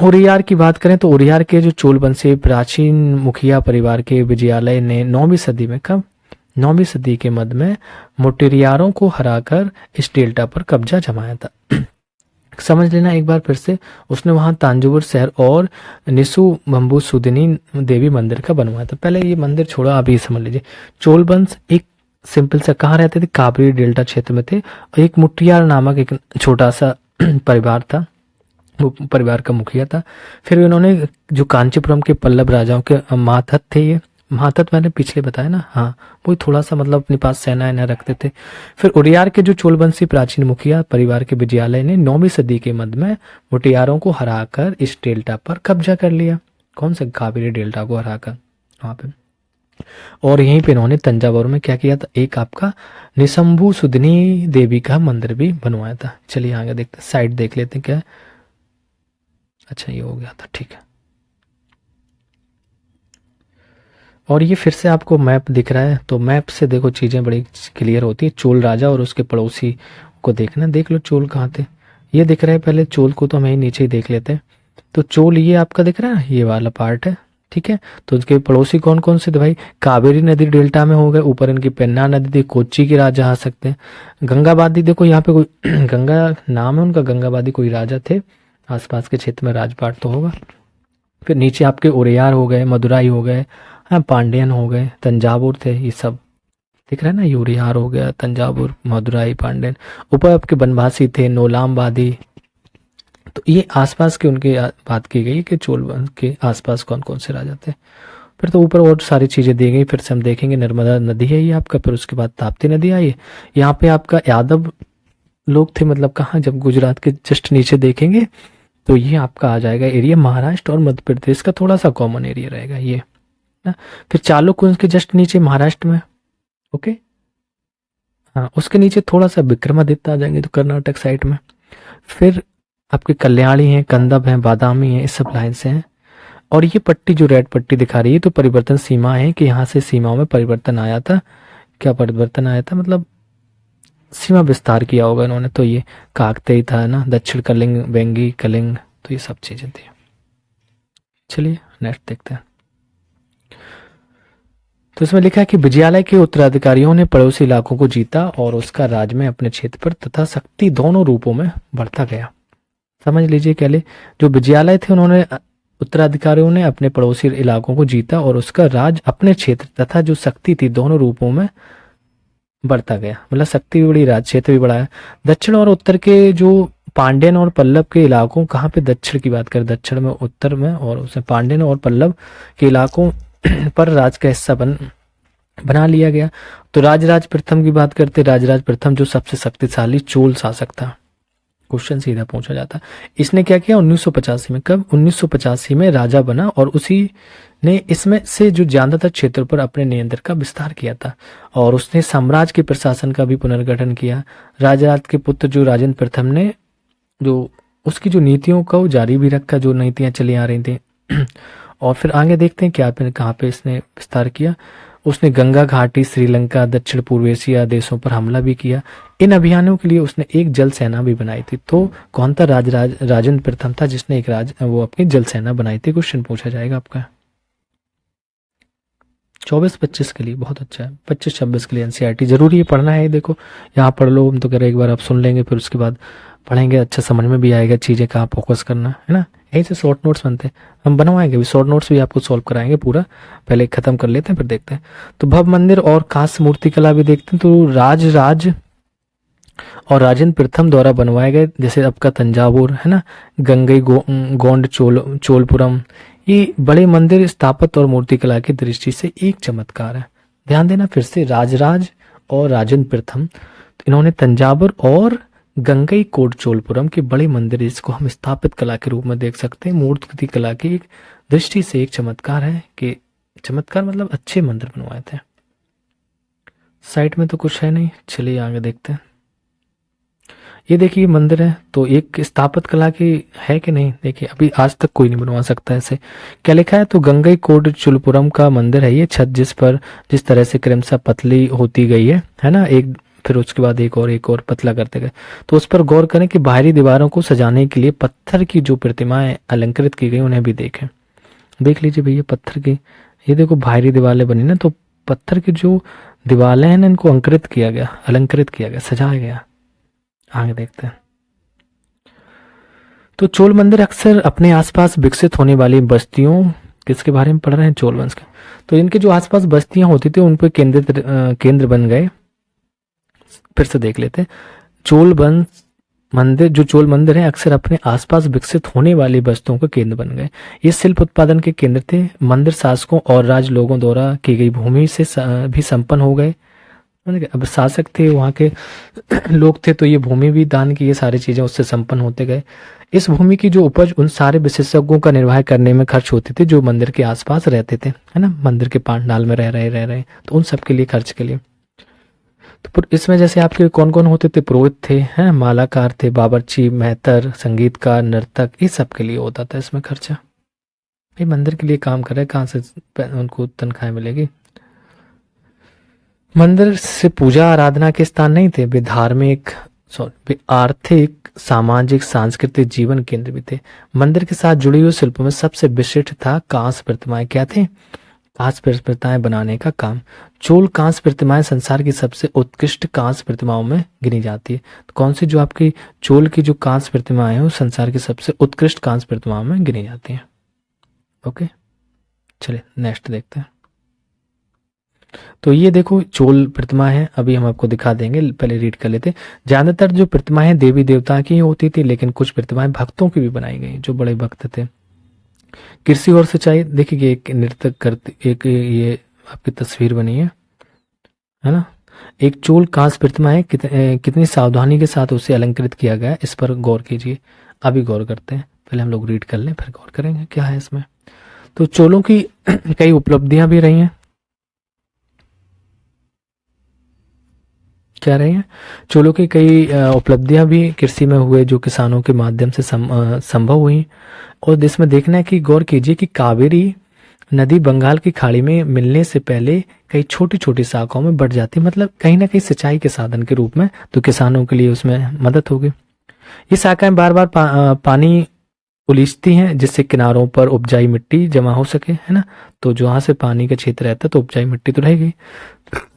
[SPEAKER 1] ओरियार की बात करें तो ओरियार के जो चोल वंशी प्राचीन मुखिया परिवार के विजयालय ने 9वीं सदी में, कब, 9वीं सदी के मध्य में मोटेरियारों को हराकर इस डेल्टा पर कब्जा जमाया था। समझ लेना एक बार फिर से, उसने वहां तांजोर शहर और निसु बम्बू सुदिनी देवी मंदिर का बनवाया था। पहले ये मंदिर छोड़ा, अभी समझ लीजिए। चोल वंश एक सिंपल सा कहाँ रहते थे, काबरी डेल्टा क्षेत्र में थे। और एक मुट्टियार नामक एक छोटा सा परिवार था, वो परिवार का मुखिया था। फिर इन्होंने जो कांचीपुरम के पल्लव राजाओं के मातहत थे, ये मातहत मैंने पिछले बताया ना, हाँ, वो थोड़ा सा मतलब अपने पास सेना न रखते थे। फिर उड़ियार के जो चोलवंशी प्राचीन मुखिया परिवार के विजयालय ने 9वीं सदी के मध्य में मुटियारों को हराकर इस डेल्टा पर कब्जा कर लिया। कौन सा, कावेरी डेल्टा को हराकर वहां पे। और यहीं पे इन्होंने तंजावुर में क्या किया था, एक आपका निशंभु सुदनी देवी का मंदिर भी बनवाया था। चलिए आगे देखते, साइड देख लेते हैं क्या है। अच्छा ये हो गया था, ठीक है। और ये फिर से आपको मैप दिख रहा है, तो मैप से देखो चीजें बड़ी क्लियर होती है। चोल राजा और उसके पड़ोसी को देखना, देख लो चोल कहाँ थे, ये दिख रहा है। पहले चोल को तो हम यहीं नीचे ही देख लेते हैं। तो चोल ये आपका दिख रहा है, ये वाला पार्ट है, ठीक है। तो उसके पड़ोसी कौन कौन से थे भाई? कावेरी नदी डेल्टा में हो गए, ऊपर इनकी पेन्ना नदी थी, कोच्चि के राजा आ सकते हैं। गंगाबादी देखो यहाँ पे कोई गंगा नाम है उनका, गंगाबादी कोई राजा थे, आसपास के क्षेत्र में राजपाट तो होगा। फिर नीचे आपके उड़ैयार हो गए, मदुराई हो गए, हाँ पांड्यन हो गए, तंजावुर थे, ये सब दिख रहा है ना, ये उड़ैयार हो गया, तंजावुर, मदुराई, पांड्यन। ऊपर आपके बनवासी थे, नोलामबादी। तो ये आसपास के उनके बात की गई कि चोल वंश के आसपास कौन कौन से राजा थे। फिर तो ऊपर और सारी चीजें दी गई, फिर से हम देखेंगे। नर्मदा नदी है ये आपका, फिर उसके बाद ताप्ती नदी आई है। यहाँ पे आपका यादव लोग थे, मतलब कहाँ, जब गुजरात के जस्ट नीचे देखेंगे तो ये आपका आ जाएगा एरिया महाराष्ट्र और मध्य प्रदेश का, थोड़ा सा कॉमन एरिया रहेगा ये ना। फिर चालुक्य के जस्ट नीचे महाराष्ट्र में, ओके। हाँ, उसके नीचे थोड़ा सा विक्रमादित्य आ जाएंगे तो कर्नाटक साइड में। फिर आपके कल्याणी है, कंदब है, बादामी है, इस सब लाइन से हैं। और ये पट्टी जो रेड पट्टी दिखा रही है, तो परिवर्तन सीमा है कि यहाँ से सीमाओं में परिवर्तन आया था। क्या परिवर्तन आया था? मतलब सीमा विस्तार किया होगा इन्होंने। तो ये काकतीय था ना, दक्षिण कलिंग, वेंगी, कलिंग, तो ये सब चीजें थी। चलिए नेक्स्ट देखते हैं। तो इसमें लिखा है कि विजयालय के उत्तराधिकारियों ने पड़ोसी इलाकों को जीता और उसका राज में अपने क्षेत्र पर तथा शक्ति दोनों रूपों में बढ़ता गया। समझ लीजिए पहले जो विजयालय थे, उन्होंने उत्तराधिकारियों ने अपने पड़ोसी इलाकों को जीता और उसका राज अपने क्षेत्र तथा जो शक्ति थी दोनों रूपों में बढ़ता गया। मतलब शक्ति भी बढ़ी, राज क्षेत्र भी बढ़ाया। दक्षिण और उत्तर के जो पांड्यन और पल्लव के इलाकों, कहाँ पे दक्षिण की बात करें, दक्षिण में, उत्तर में, और उसमें पांड्यन और पल्लव के इलाकों पर राज का हिस्सा बना लिया गया। तो राजराज प्रथम की बात करते, राजराज प्रथम जो सबसे शक्तिशाली चोल शासक था, क्वेश्चन सीधा पूछा जाता। इसने क्या किया 1985 में, कब? 1985 में राजा बना और उसी ने इसमें से जो ज्यादातर क्षेत्रों पर अपने नियंत्रण का विस्तार किया था। और उसने साम्राज्य के प्रशासन का भी पुनर्गठन किया। राजराज के पुत्र जो राजेंद्र प्रथम ने जो उसकी जो नीतियों को जारी भी रखा, जो नीतियां चली आ रही थी। और फिर आगे देखते हैं क्या पे कहाँ पे इसने विस्तार किया। उसने गंगा घाटी, श्रीलंका, दक्षिण पूर्व एशिया देशों पर हमला भी किया। इन अभियानों के लिए उसने एक जल सेना भी बनाई थी। तो कौन था? राजेंद्र प्रथम था जिसने एक वो अपनी जल सेना बनाई थी। क्वेश्चन पूछा जाएगा आपका 24-25 के लिए, बहुत अच्छा है। 25-26 के लिए एनसीईआरटी जरूरी है, पढ़ना है। देखो यहाँ पढ़ लो, हम तो कह रहे एक बार आप सुन लेंगे, फिर उसके बाद पढ़ेंगे, अच्छा समझ में भी आएगा चीजें कहाँ फोकस करना है ना। यहीं से शॉर्ट नोट्स बनते हैं, हम बनवाएंगे भी शॉर्ट नोट्स भी आपको सॉल्व कराएंगे पूरा। पहले खत्म कर लेते हैं फिर देखते हैं। तो भव्य मंदिर और कांस्य मूर्ति कला भी देखते हैं। तो राज और राजेंद्र प्रथम द्वारा बनवाए गए, जैसे आपका तंजावुर है ना, गंगई गोंड चोलपुरम, ये बड़े मंदिर स्थापत्य और मूर्तिकला की दृष्टि से एक चमत्कार है। ध्यान देना फिर से, राजराज और राजेंद्र प्रथम, तो इन्होंने तंजावुर और गंगई कोट चोलपुरम के बड़े मंदिर, जिसको हम स्थापित कला के रूप में देख सकते हैं, मूर्ति कला की एक दृष्टि से एक चमत्कार है। कि चमत्कार मतलब अच्छे मंदिर बनवाए थे। साइट में तो कुछ है नहीं, चलिए आगे देखते हैं। ये देखिए मंदिर है, तो एक स्थापत कला की है कि नहीं, देखिए अभी आज तक कोई नहीं बनवा सकता ऐसे। क्या लिखा है? तो गंगई कोट चुलपुरम का मंदिर है ये, छत जिस पर जिस तरह से क्रमशः पतली होती गई है ना, एक फिर उसके बाद एक और पतला करते गए। तो उस पर गौर करें कि बाहरी दीवारों को सजाने के लिए पत्थर की जो प्रतिमाएं अलंकृत की गई, उन्हें भी देखें। देख लीजिए भैया पत्थर की, ये देखो बाहरी दीवारें बनी ना, तो पत्थर की जो दीवारें हैं ना, इनको अंकृत किया गया, अलंकृत किया गया, सजाया गया। आगे देखते हैं। तो चोल मंदिर अक्सर अपने आसपास विकसित होने वाली बस्तियों, किसके बारे में पढ़ रहे हैं? चोल वंश के। तो इनके जो आसपास बस्तियां होती थी उन पर केंद्र बन गए। फिर से देख लेते हैं। चोल वंश मंदिर, जो चोल मंदिर है, अक्सर अपने आसपास विकसित होने वाली बस्तियों के केंद्र बन गए। ये शिल्प उत्पादन के केंद्र थे। मंदिर शासकों और राज लोगों द्वारा की गई भूमि से भी संपन्न हो गए। अब शासक थे, वहाँ के लोग थे, तो ये भूमि भी दान की, ये सारी चीजें उससे संपन्न होते गए। इस भूमि की जो उपज उन सारे विशेषज्ञों का निर्वाह करने में खर्च होती थी जो मंदिर के आसपास रहते थे, है ना, मंदिर के पांडाल में रह रहे, तो उन सब के लिए खर्च के लिए। तो इसमें जैसे आपके कौन कौन होते थे? पुरोहित थे, हैं, मालाकार थे, बावर्ची, मेहतर, संगीतकार, नर्तक, ये सब के लिए होता था इसमें खर्चा। भाई मंदिर के लिए काम कर रहे हैं, कहाँ से उनको तनख्वाह मिलेगी। मंदिर से पूजा आराधना के स्थान नहीं थे, वे धार्मिक, वे आर्थिक, सामाजिक, सांस्कृतिक जीवन केंद्र भी थे। मंदिर के साथ जुड़ी हुई शिल्पों में सबसे विशिष्ट था कांस्य प्रतिमाएं। क्या थे? कांस्य प्रतिमाएं बनाने का काम। चोल कांस्य प्रतिमाएं संसार की सबसे उत्कृष्ट कांस्य प्रतिमाओं में गिनी जाती है। तो कौन सी जो आपकी चोल की जो कांस्य प्रतिमाएं हैं वो संसार की सबसे उत्कृष्ट कांस्य प्रतिमाओं में गिनी जाती हैं। ओके, चलिए नेक्स्ट देखते हैं। तो ये देखो चोल प्रतिमा है, अभी हम आपको दिखा देंगे, पहले रीड कर लेते हैं। ज्यादातर जो प्रतिमाएं देवी देवता की होती थी, लेकिन कुछ प्रतिमाएं भक्तों की भी बनाई गई जो बड़े भक्त थे। कृषि और सिंचाई, देखिए एक नृत्य करते, एक ये आपकी तस्वीर बनी है ना। एक चोल कांस्य प्रतिमा है, कितनी सावधानी के साथ उसे अलंकृत किया गया है, इस पर गौर कीजिए। अभी गौर करते हैं, पहले हम लोग रीड कर लें फिर गौर करेंगे क्या है इसमें। तो चोलों की कई उपलब्धियां भी रही हैं। क्या रही हैं? चोलों की कई उपलब्धियां भी कृषि में हुए जो किसानों के माध्यम से संभव हुई। और इसमें देखना है कि गौर कीजिए कि कावेरी नदी बंगाल की खाड़ी में मिलने से पहले कई छोटी छोटी शाखाओं में बढ़ जाती, मतलब कहीं ना कहीं सिंचाई के साधन के रूप में, तो किसानों के लिए उसमें मदद होगी। ये शाखाएं बार बार पानी उलीचती हैं जिससे किनारों पर उपजाई मिट्टी जमा हो सके, है ना। तो जहां से पानी का क्षेत्र रहता है तो उपजाई मिट्टी तो रहेगी।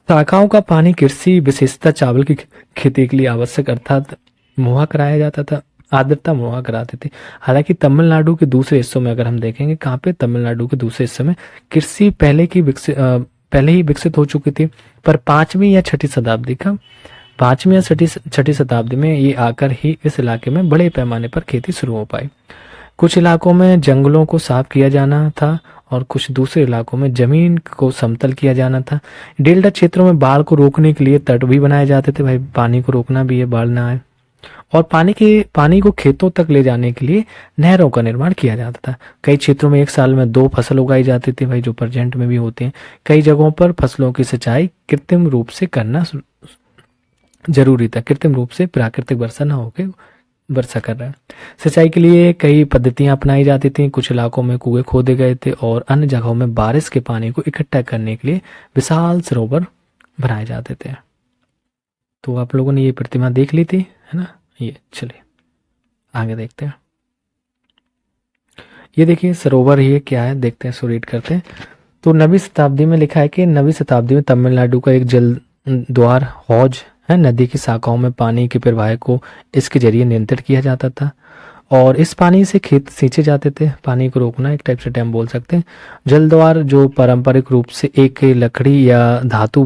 [SPEAKER 1] शाखाओं का पानी कृषि विशेषता चावल की खेती के लिए आवश्यक अर्थात मुहा कराया जाता था, आर्द्रता मुहा कराते थे। हालांकि तमिलनाडु के दूसरे हिस्सों में अगर हम देखेंगे, कहाँ पे? तमिलनाडु के दूसरे हिस्से में कृषि पहले ही विकसित हो चुकी थी। पर पांचवी या छठी शताब्दी का, पांचवी या छठी शताब्दी में ये आकर ही इस इलाके में बड़े पैमाने पर खेती शुरू हो पाई। कुछ इलाकों में जंगलों को साफ किया जाना था और कुछ दूसरे इलाकों में जमीन को समतल किया जाना था। डेल्टा क्षेत्रों में बाढ़ को रोकने के लिए तट भी बनाए जाते थे, भाई पानी को रोकना भी है, बाढ़ ना आए। और पानी को खेतों तक ले जाने के लिए नहरों का निर्माण किया जाता था। कई क्षेत्रों में एक साल में 2 फसल उगाई जाती थी, भाई जो प्रेजेंट में भी होते हैं। कई जगहों पर फसलों की सिंचाई कृत्रिम रूप से करना जरूरी था, कृत्रिम रूप से प्राकृतिक वर्षा न होकर वर्षा कर रहा है। सिंचाई के लिए कई पद्धतियां अपनाई जाती थी। कुछ इलाकों में कुएं खोदे गए थे और अन्य जगहों में बारिश के पानी को इकट्ठा करने के लिए विशाल सरोवर बनाए जाते थे। तो आप लोगों ने ये प्रतिमा देख ली थी, है ना। ये चलिए आगे देखते हैं। ये देखिए सरोवर, ये क्या है देखते हैं, सो रीड करते हैं। तो 9वीं शताब्दी में लिखा है कि 9वीं शताब्दी में तमिलनाडु का एक जल द्वार हौज है, नदी की शाखाओं में पानी के प्रवाह को इसके जरिए नियंत्रित किया जाता था और इस पानी से खेत सींचे जाते थे। पानी को रोकना एक टाइप से डैम बोल सकते हैं। जल द्वार जो पारंपरिक रूप से एक लकड़ी या धातु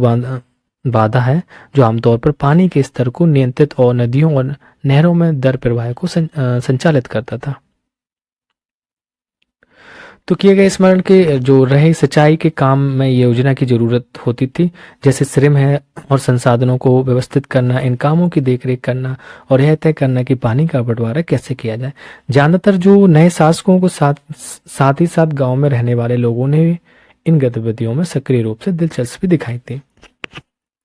[SPEAKER 1] बाधा है जो आमतौर पर पानी के स्तर को नियंत्रित और नदियों और नहरों में दर प्रवाह को संचालित करता था। तो किए गए स्मरण के जो रहे सिंचाई के काम में ये योजना की जरूरत होती थी, जैसे श्रम है और संसाधनों को व्यवस्थित करना, इन कामों की देखरेख करना और यह तय करना कि पानी का बंटवारा कैसे किया जाए। ज्यादातर जो नए शासकों को साथ ही साथ गांव में रहने वाले लोगों ने इन गतिविधियों में सक्रिय रूप से दिलचस्पी दिखाई थी।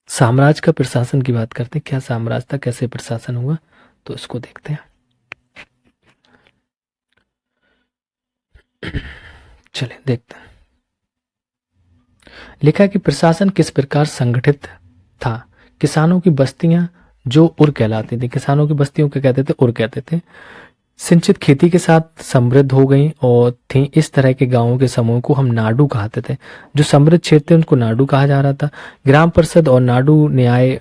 [SPEAKER 1] साम्राज्य का प्रशासन की बात करते हैं, क्या साम्राज्य था, कैसे प्रशासन हुआ, तो इसको देखते हैं। चलिए देखते हैं। लिखा कि प्रशासन किस प्रकार संगठित था। किसानों की बस्तियां जो उर कहलाती थी, किसानों की बस्तियों को कहते थे उर कहते थे, सिंचित खेती के साथ समृद्ध हो गई और थी। इस तरह के गांवों के समूह को हम नाडु कहते थे। जो समृद्ध क्षेत्र थे उनको नाडु कहा जा रहा था। ग्राम परिषद और नाडु न्याय,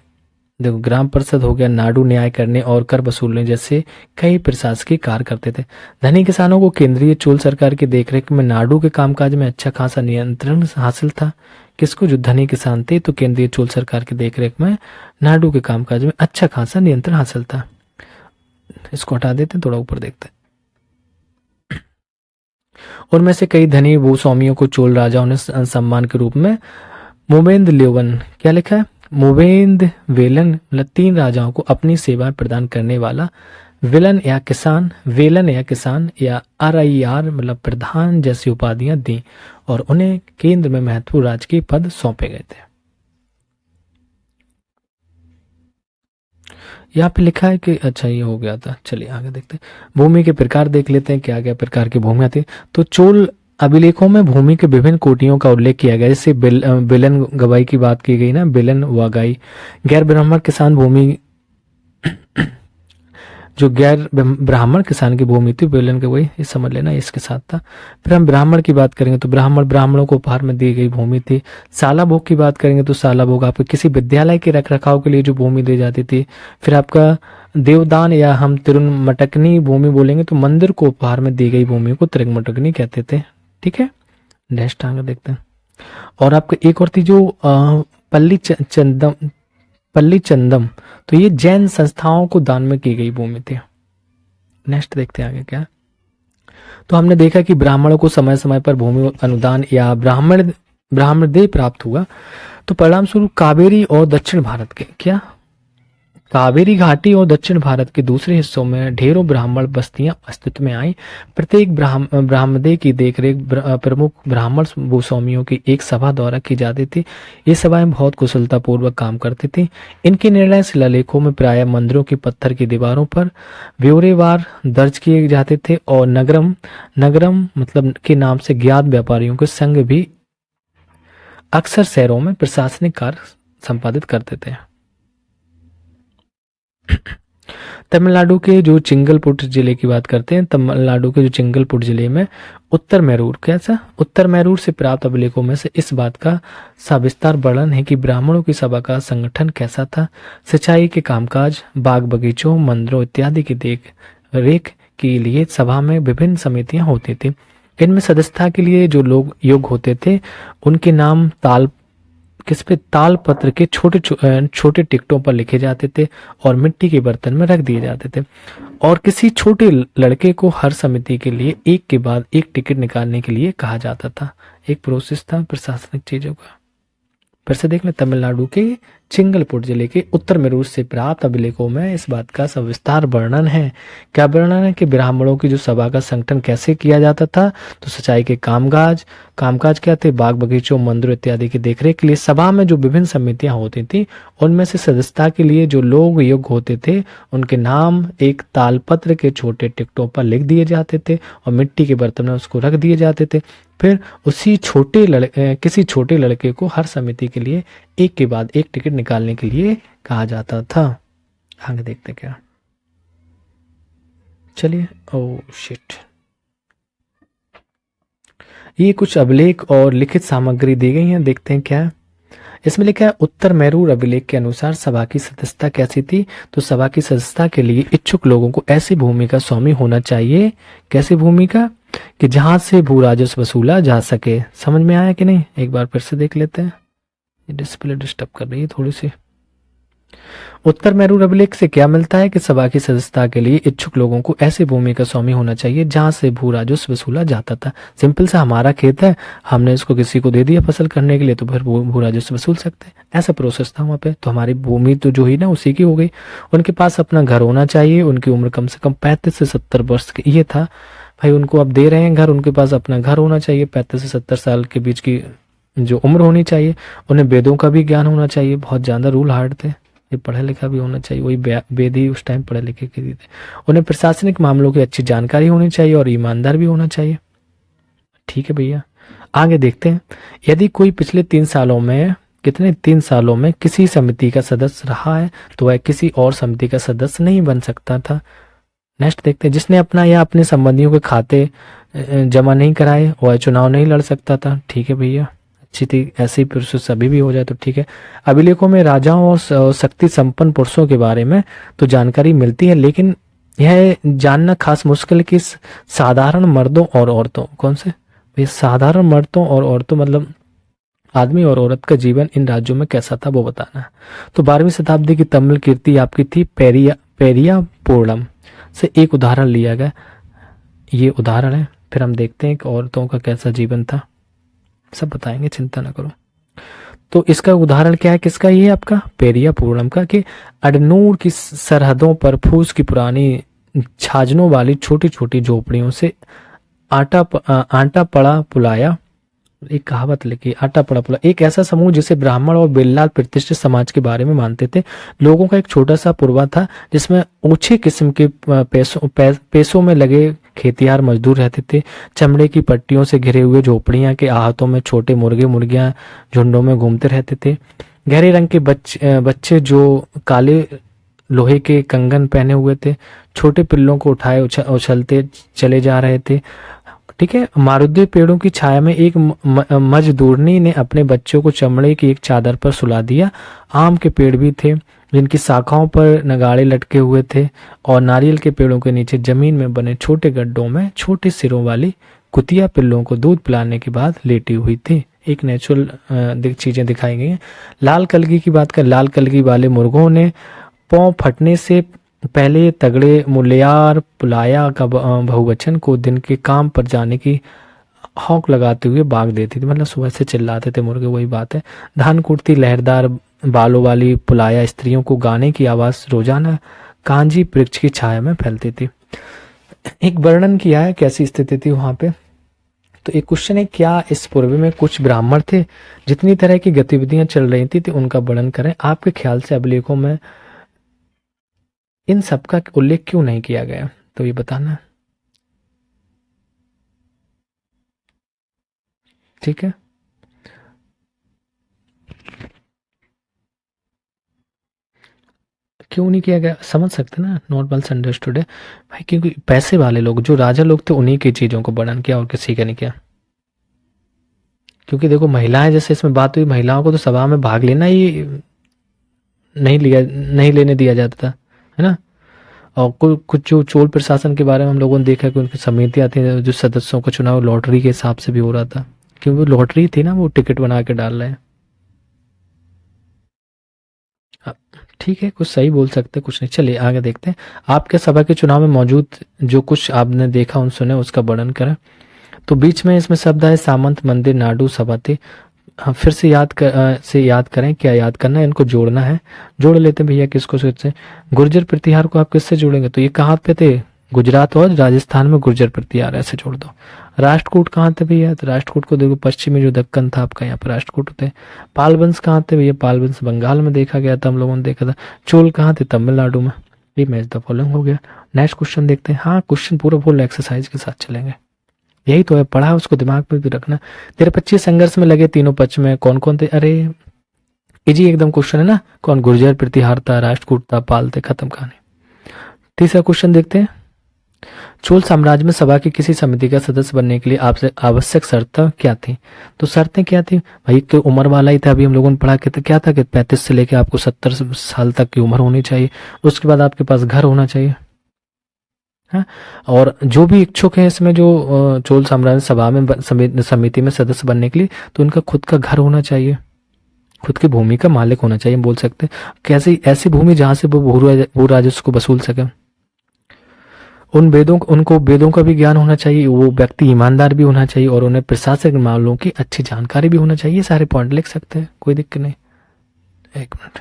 [SPEAKER 1] देखो ग्राम परिषद हो गया, नाडु न्याय करने और कर वसूलने जैसे कई प्रशासकीय कार्य करते थे। धनी किसानों को केंद्रीय चोल सरकार की देखरेख में नाडु के कामकाज में अच्छा खासा नियंत्रण हासिल था। किसको? जो धनी किसान थे, तो केंद्रीय चोल सरकार की देखरेख में नाडु के कामकाज में अच्छा खासा नियंत्रण हासिल था। इसको हटा देते हैं, थोड़ा ऊपर देखते हैं। और में से कई धनी भूस्वामियों को चोल राजाओं ने सम्मान के रूप में मोवेंद लेवन, क्या लिखा है, मोवेंद वेलन, मतलब 3 राजाओं को अपनी सेवाएं प्रदान करने वाला वेलन या किसान या RIR मतलब प्रधान जैसी उपाधियां दी और उन्हें केंद्र में महत्वपूर्ण राजकीय पद सौंपे गए थे। यहाँ पे लिखा है कि अच्छा ये हो गया था, चलिए आगे देखते हैं। भूमि के प्रकार देख लेते हैं, क्या क्या प्रकार की भूमियां थी। तो चोल अभिलेखों में भूमि के विभिन्न कोटियों का उल्लेख किया गया, जैसे बिलन गवाई की बात की गई ना, बिलन वागाई। गैर ब्राह्मण किसान भूमि, जो गैर ब्राह्मण किसान की भूमि थी, बिलन गवाई, ये समझ लेना, इसके साथ था। फिर हम ब्राह्मण की बात करेंगे तो ब्राह्मणों को उपहार में दी गई भूमि थी। साला भोग की बात करेंगे तो साला भोग आपके किसी विद्यालय के रख रखाव के लिए जो भूमि दी जाती थी। फिर आपका देवदान या हम तिरुमटकनी भूमि बोलेंगे तो मंदिर को उपहार में दी गई भूमि को तिरुमटकनी कहते थे। ठीक है, नेक्स्ट आगे देखते हैं। और आपका एक और थी जो पल्ली चंदम, तो ये जैन संस्थाओं को दान में की गई भूमि थी। नेक्स्ट देखते हैं आगे क्या। तो हमने देखा कि ब्राह्मणों को समय समय पर भूमि अनुदान या ब्राह्मण देय प्राप्त हुआ। तो परिणाम स्वरूप कावेरी और दक्षिण भारत के क्या, कावेरी घाटी और दक्षिण भारत के दूसरे हिस्सों में ढेरों ब्राह्मण बस्तियां अस्तित्व में आई। प्रत्येक ब्राह्मणदेव की देखरेख प्रमुख ब्राह्मण भूस्वामियों की एक सभा द्वारा की जाती थी। ये सभाएं बहुत कुशलता पूर्वक काम करती थी। इनके निर्णय शिलालेखों में प्राय मंदिरों की पत्थर की दीवारों पर ब्यौरेवार दर्ज किए जाते थे और नगरम मतलब के नाम से ज्ञात व्यापारियों के संघ भी अक्सर शहरों में प्रशासनिक कार्य संपादित करते थे। तमिलनाडु के जो चिंगलपुट जिले की बात करते हैं, तमिलनाडु के जो चिंगलपुट जिले में उत्तर मैरूर से प्राप्त अभिलेखों में से इस बात का सविस्तार वर्णन है कि ब्राह्मणों की सभा का संगठन कैसा था। सिंचाई के कामकाज, बाग बगीचों, मंदिरों इत्यादि की देख रेख के लिए सभा में विभिन्न समितियां होती थी। इनमें सदस्यता के लिए जो लोग योग्य होते थे उनके नाम ताल पत्र के छोटे टिकटों पर लिखे जाते थे और मिट्टी के बर्तन में रख दिए जाते थे। और किसी छोटे लड़के को हर समिति के लिए एक के बाद एक टिकट निकालने के लिए कहा जाता था। एक प्रोसेस था प्रशासनिक चीजों का। फिर से देख लें, तमिलनाडु के चिंगलपुट जिले के उत्तर मेरूर से प्राप्त अभिलेखों में इस बात का सविस्तार वर्णन है। क्या वर्णन है कि ब्राह्मणों की जो सभा का संगठन कैसे किया जाता था। तो सिंचाई के कामकाज क्या थे, बाग बगीचों, मंदिरों इत्यादि की देखरेख के लिए सभा में जो विभिन्न समितियां होती थी उनमें से सदस्यता के लिए जो लोग योग्य होते थे उनके नाम एक तालपत्र के छोटे टिकटों पर लिख दिए जाते थे और मिट्टी के बर्तन में उसको रख दिए जाते थे। फिर किसी छोटे लड़के को हर समिति के लिए एक के बाद एक टिकट निकालने के लिए कहा जाता था। आगे देखते क्या, चलिए। ओह शिट, ये कुछ अभिलेख और लिखित सामग्री दी गई है, देखते हैं क्या है। इसमें लिखा है उत्तर मैरूर अभिलेख के अनुसार सभा की सदस्यता कैसी थी। तो सभा की सदस्यता के लिए इच्छुक लोगों को ऐसी भूमि का स्वामी होना चाहिए, कैसी भूमि का, कि जहां से भू राजस्व वसूला जा सके। समझ में आया कि नहीं, एक बार फिर से देख लेते हैं। ये डिस्प्ले डिस्टर्ब कर रही है थोड़ी सी। उत्तर मैरूर अभिलेख से क्या मिलता है कि सभा की सदस्यता के लिए इच्छुक लोगों को ऐसी भूमि का स्वामी होना चाहिए जहां से भू राजस्व वसूला जाता था। सिंपल सा, हमारा खेत है, हमने इसको किसी को दे दिया फसल करने के लिए, तो फिर भू राजस्व वसूल सकते हैं। ऐसा प्रोसेस था वहां पे। तो हमारी भूमि तो जो ही ना उसी की हो गई। उनके पास अपना घर होना चाहिए, उनकी उम्र कम से कम 35 से 70 वर्ष की, ये था भाई। उनको अब दे रहे हैं घर, उनके पास अपना घर होना चाहिए, 35 से 70 साल के बीच की जो उम्र होनी चाहिए। उन्हें वेदों का भी ज्ञान होना चाहिए, बहुत ज्यादा रूल हार्ड थे। ये पढ़ा लिखा भी होना चाहिए, वही वेद ही उस टाइम पढ़े लिखे के थे। उन्हें प्रशासनिक मामलों की अच्छी जानकारी होनी चाहिए और ईमानदार भी होना चाहिए। ठीक है भैया, आगे देखते हैं। यदि कोई पिछले 3 सालों में किसी समिति का सदस्य रहा है तो वह किसी और समिति का सदस्य नहीं बन सकता था। नेक्स्ट देखते हैं। जिसने अपना या अपने संबंधियों के खाते जमा नहीं कराए वह चुनाव नहीं लड़ सकता था। ठीक है भैया, अच्छी थी। ऐसे ही प्रोसेस अभी भी हो जाए तो ठीक है। अभिलेखों में राजाओं और शक्ति संपन्न पुरुषों के बारे में तो जानकारी मिलती है, लेकिन यह जानना खास मुश्किल कि साधारण मर्दों और औरतों, कौन से भाई, साधारण मर्दों और औरतों मतलब आदमी और औरत का जीवन इन राज्यों में कैसा था वो बताना है। तो 12वीं शताब्दी की तमिल कीर्ति आपकी थी पेरिया पूर्णम से एक उदाहरण लिया गया। ये उदाहरण है। फिर हम देखते हैं कि औरतों का कैसा जीवन था, सब बताएंगे, चिंता ना करो। तो इसका उदाहरण क्या है, किसका, ये आपका पेरिया पूर्णम का, कि अडनूर की सरहदों पर फूस की पुरानी छाजनों वाली छोटी छोटी झोपड़ियों से आटा पड़ा पुलाया एक कहावत लिखी, आटा पड़ा पुला। एक ऐसा समूह जिसे ब्राह्मण और बेललाल प्रतिष्ठित समाज के बारे में मानते थे। लोगों का एक छोटा सा पुरवा था जिसमें ऊंचे किस्म के पेशों में लगे खेतिहार मजदूर रहते थे। चमड़े की पट्टियों से घिरे हुए झोपड़ियां के आहतों में छोटे मुर्गे मुर्गियां झुंडों में घूमते रहते थे। गहरे रंग के बच्चे जो काले लोहे के कंगन पहने हुए थे, छोटे पिल्लों को उठाए उछलते चले जा रहे थे। ठीक है। मारुद्दे पेड़ों की छाया में एक मजदूरनी ने अपने बच्चों को चमड़े की एक चादर पर सुला दिया। आम के पेड़ भी थे जिनकी शाखाओं पर नगाड़े लटके हुए थे, और नारियल के पेड़ों के नीचे जमीन में बने छोटे गड्ढों में छोटे सिरों वाली कुतिया पिल्लों को दूध पिलाने के बाद लेटी हुई थी। एक नेचुरल चीजें दिखाई गई हैं। लाल कलगी की बात कर, लाल कलगी वाले मुर्गों ने पौ फटने से पहले तगड़े मुलियार पुलाया का बहुवचन को दिन के काम पर जाने की हौक लगाते हुए भाग देती थी। मतलब सुबह से चिल्लाते थे मुर्गे, वही बात है। धान कूटती लहरदार बालों वाली पुलाया स्त्रियों को गाने की आवाज रोजाना कांजी वृक्ष की छाया में फैलती थी। एक वर्णन किया है कैसी स्थिति थी वहां पे। तो एक क्वेश्चन है, क्या इस पूर्व में कुछ ब्राह्मण थे? जितनी तरह की गतिविधियां चल रही थी उनका वर्णन करें। आपके ख्याल से अभिलेखों में इन सब का उल्लेख क्यों नहीं किया गया, तो ये बताना। ठीक है। क्यों नहीं किया गया, समझ सकते ना, नॉट वेल अंडरस्टूड है भाई। क्योंकि पैसे वाले लोग, जो राजा लोग थे, उन्हीं की चीजों को वर्णन किया और किसी का नहीं किया। क्योंकि देखो महिलाएं, जैसे इसमें बात हुई, महिलाओं को तो सभा में भाग लेना ही नहीं लेने दिया जाता था, है ना। और कुछ जो चोल प्रशासन के बारे में हम लोगों ने देखा कि उनकी समितियां थी, जो सदस्यों का चुनाव लॉटरी के हिसाब से भी हो रहा था, क्योंकि वो लॉटरी थी ना, वो टिकट बना के डाल रहे हैं। ठीक है, कुछ सही बोल सकते, कुछ नहीं। चलिए आगे देखते हैं। आपके सभा के चुनाव में मौजूद जो कुछ आपने देखा उन सुने उसका वर्णन करें। तो बीच में इसमें शब्द है सामंत मंदिर नाडू सभा थी। हाँ, फिर से याद करें, क्या याद करना है, इनको जोड़ना है। जोड़ लेते हैं भैया, किसको से। गुर्जर प्रतिहार को आप किससे जोड़ेंगे, तो ये कहाँ पे थे, गुजरात और राजस्थान में गुर्जर प्रतिहार, ऐसे जोड़ दो। राष्ट्रकूट कहाँ थे भैया, तो राष्ट्रकूट को देखो, पश्चिमी जो दक्कन था आपका, यहाँ पर राष्ट्रकूट थे। पाल वंश कहाँ थे भैया, पाल वंश बंगाल में देखा गया था, हम लोगों ने देखा था। चोल कहाँ थे, तमिलनाडु में। ये मैच द फॉलोइंग हो गया। नेक्स्ट क्वेश्चन देखते हैं। हाँ, क्वेश्चन पूरा फुल एक्सरसाइज के साथ चलेंगे, यही तो है, पढ़ा उसको दिमाग में भी रखना। तेरे 25 संघर्ष में लगे तीनों पक्ष में कौन कौन थे, अरे इजी एकदम क्वेश्चन है ना। कौन, गुर्जर प्रतिहार था, राष्ट्रकूट था, पाल थे, खत्म कहानी। तीसरा क्वेश्चन देखते हैं। चोल साम्राज्य में सभा की किसी समिति का सदस्य बनने के लिए आपसे आवश्यक शर्तें क्या थी, तो शर्तें क्या थी भाई, कि उम्र वाला ही था, अभी हम लोगों ने पढ़ा कि क्या था कि 35 से लेकर आपको 70 साल तक की उम्र होनी चाहिए। उसके बाद आपके पास घर होना चाहिए, है। और जो भी इच्छुक है इसमें, जो चोल साम्राज्य सभा में समिति में सदस्य बनने के लिए, तो उनका खुद का घर होना चाहिए, खुद की भूमि का मालिक होना चाहिए, बोल सकते हैं। कैसी ऐसी भूमि जहां से वो भू राजस्व को वसूल सके। उनको वेदों का भी ज्ञान होना चाहिए, वो व्यक्ति ईमानदार भी होना चाहिए, और उन्हें प्रशासनिक मामलों की अच्छी जानकारी भी होना चाहिए। ये सारे पॉइंट लिख सकते हैं, कोई दिक्कत नहीं। एक मिनट,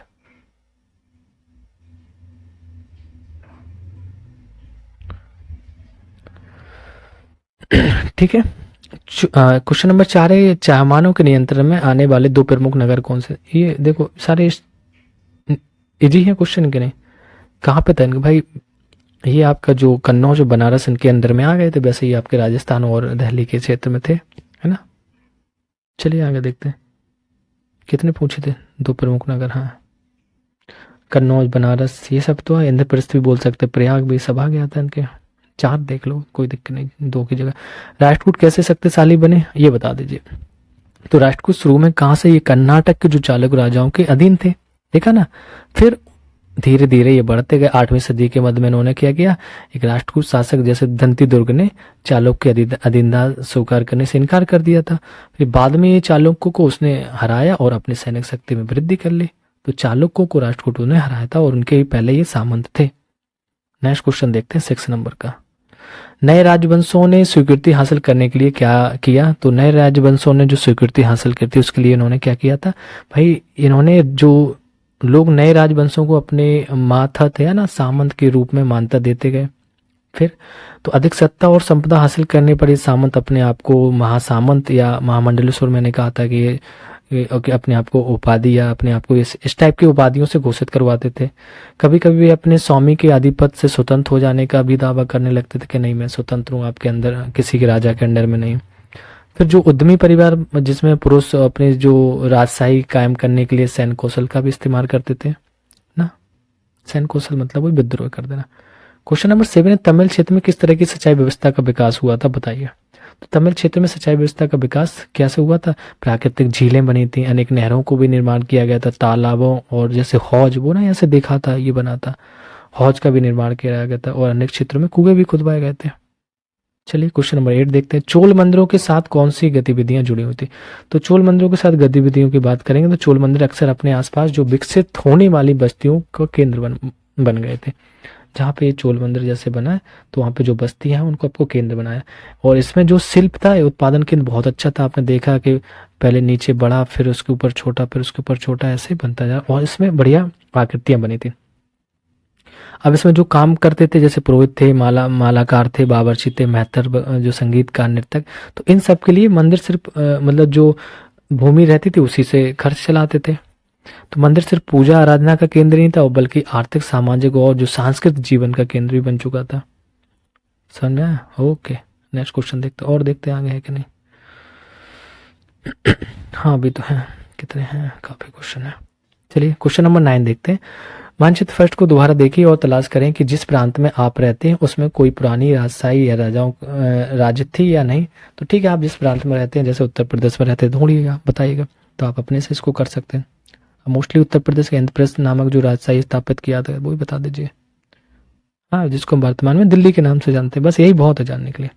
[SPEAKER 1] ठीक है। क्वेश्चन नंबर 4 है, चाहमानों के नियंत्रण में आने वाले दो प्रमुख नगर कौन से। ये देखो सारे इजी है क्वेश्चन के नहीं, कहाँ पे था इनके भाई। ये आपका जो कन्नौज और बनारस इनके अंदर में आ गए थे, वैसे ही आपके राजस्थान और दिल्ली के क्षेत्र में थे, है ना। चलिए आगे देखते हैं। कितने पूछे थे, दो प्रमुख नगर, हाँ, कन्नौज बनारस, ये सब तो है। इंद्रप्रस्थ भी बोल सकते, प्रयाग भी, सब आ गया था इनके। 4 देख लो, कोई दिक्कत नहीं, 2 की जगह। राष्ट्रकूट कैसे शक्तिशाली बने, ये बता दीजिए। तो राष्ट्रकूट शुरू में कहाँ से, ये कर्नाटक के जो चालुक राजाओं के अधीन थे, देखा ना। फिर धीरे धीरे ये बढ़ते गए। 8वीं सदी के मध्य में इन्होंने क्या किया, एक राष्ट्रकूट शासक जैसे दंती दुर्ग ने चालुक्य के अधीनता स्वीकार करने से इनकार कर दिया था। फिर बाद में ये चालुक्यों को उसने हराया और अपनी सैनिक शक्ति में वृद्धि कर ली। तो चालुक्यों को राष्ट्रकूटों ने हराया था, और उनके पहले ये सामंत थे। नेक्स्ट क्वेश्चन देखते हैं 6 नंबर का। नए राजवंशों ने स्वीकृति हासिल करने के लिए क्या किया, तो नए राजवंशों ने जो स्वीकृति हासिल की थी उसके लिए इन्होंने क्या किया था भाई। इन्होंने, जो लोग नए राजवंशों को अपने माथा थे ना, सामंत के रूप में मान्यता देते गए, फिर तो अधिक सत्ता और संपदा हासिल करने पर ये सामंत अपने आप को महासामंत या महामंडलेश्वर, मैंने कहा था कि कि अपने आप को उपाधि या अपने आप को इस टाइप की उपाधियों से घोषित करवाते थे। कभी कभी वे अपने स्वामी के आधिपत्य से स्वतंत्र हो जाने का भी दावा करने लगते थे कि नहीं, मैं स्वतंत्र हूँ, आपके अंदर किसी के राजा के अंडर में नहीं। फिर जो उद्यमी परिवार, जिसमें पुरुष अपने जो राजशाही कायम करने के लिए सैन्य कौशल का भी इस्तेमाल करते थे ना। सैन्य कौशल मतलब वही विद्रोह कर देना। क्वेश्चन नंबर 7 है, तमिल क्षेत्र में किस तरह की सिंचाई व्यवस्था का विकास हुआ था, बताइए। तो तमिल क्षेत्र में सिंचाई व्यवस्था का विकास कैसे हुआ था? प्राकृतिक झीलें बनी थी, अनेक नहरों को भी निर्माण किया गया था, तालाबों और जैसे हौज, वो ना ऐसे देखा था, ये बना था, हौज का भी निर्माण किया गया था, और अनेक क्षेत्रों में कुएं भी खुदवाए गए थे। चलिए क्वेश्चन नंबर 8 देखते हैं, चोल मंदिरों के साथ कौन सी गतिविधियां जुड़ी हुई थी? तो चोल मंदिरों के साथ गतिविधियों की बात करेंगे तो चोल मंदिर अक्सर अपने आसपास जो विकसित होने वाली बस्तियों का केंद्र बन गए थे। जहाँ पे ये चोल मंदिर जैसे बना है तो वहाँ पे जो बस्ती है उनको आपको केंद्र बनाया। और इसमें जो शिल्प था, उत्पादन केंद्र बहुत अच्छा था। आपने देखा कि पहले नीचे बड़ा, फिर उसके ऊपर छोटा, फिर उसके ऊपर छोटा, ऐसे बनता जा, और इसमें बढ़िया आकृतियां बनी थी। अब इसमें जो काम करते थे जैसे पुरोहित थे, मालाकार थे, बावर्ची थे, मेहतर, जो संगीतकार, नृतक, तो इन सब के लिए मंदिर सिर्फ मतलब जो भूमि रहती थी उसी से खर्च चलाते थे। तो मंदिर सिर्फ पूजा आराधना का केंद्र नहीं था, बल्कि आर्थिक, सामाजिक और जो सांस्कृतिक जीवन का केंद्र भी बन चुका था। समझ में आया? ओके, नेक्स्ट क्वेश्चन देखते और देखते आगे है कि नहीं। हाँ अभी तो है, कितने हैं, काफी क्वेश्चन है। चलिए क्वेश्चन नंबर 9 देखते हैं। मानचित्र फर्स्ट को दोबारा देखिए और तलाश करें कि जिस प्रांत में आप रहते हैं उसमें कोई पुरानी राजशाही या राजाओं राज थी या नहीं। तो ठीक है, आप जिस प्रांत में रहते हैं, जैसे उत्तर प्रदेश में रहते हैं, ढूंढिएगा, बताइएगा, तो आप अपने से इसको कर सकते हैं। मोस्टली उत्तर प्रदेश के इंद्रप्रस्थ नामक जो राजशाही स्थापित किया था वो भी बता दीजिए। हाँ, जिसको हम वर्तमान में दिल्ली के नाम से जानते हैं, बस यही बहुत है जानने के लिए।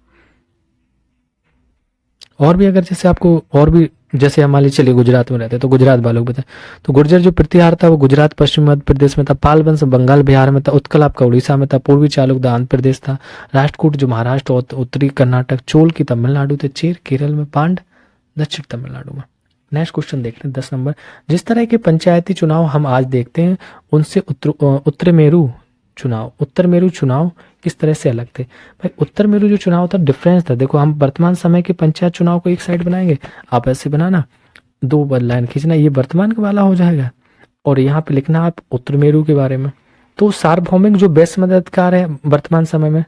[SPEAKER 1] और भी अगर जैसे आपको और भी, जैसे मान लीजिए चलिए गुजरात में रहते हैं तो गुजरात वालों को बताएं, तो गुर्जर जो प्रतिहार था वो गुजरात, पश्चिम मध्य प्रदेश में था, पाल वंश बंगाल बिहार में था, उत्कल आपका उड़ीसा में था, पूर्वी चालुक आंध्र प्रदेश था, राष्ट्रकूट जो महाराष्ट्र और उत्तरी कर्नाटक, चोल की तमिलनाडु थे, चेर केरल में, पांड दक्षिण तमिलनाडु में। नेक्स्ट क्वेश्चन देखते हैं 10 नंबर। जिस तरह के पंचायती चुनाव हम आज देखते हैं उनसे उत्तर मेरू चुनाव किस तरह से अलग थे? भाई उत्तर मेरू जो चुनाव था डिफरेंस था। देखो हम वर्तमान समय के पंचायत चुनाव को एक साइड बनाएंगे, आप ऐसे बनाना, दो लाइन खींचना, ये वर्तमान का वाला हो जाएगा, और यहाँ पे लिखना आप उत्तर मेरू के बारे में। तो सार्वभौमिक जो बेस्ट मददगार है वर्तमान समय में,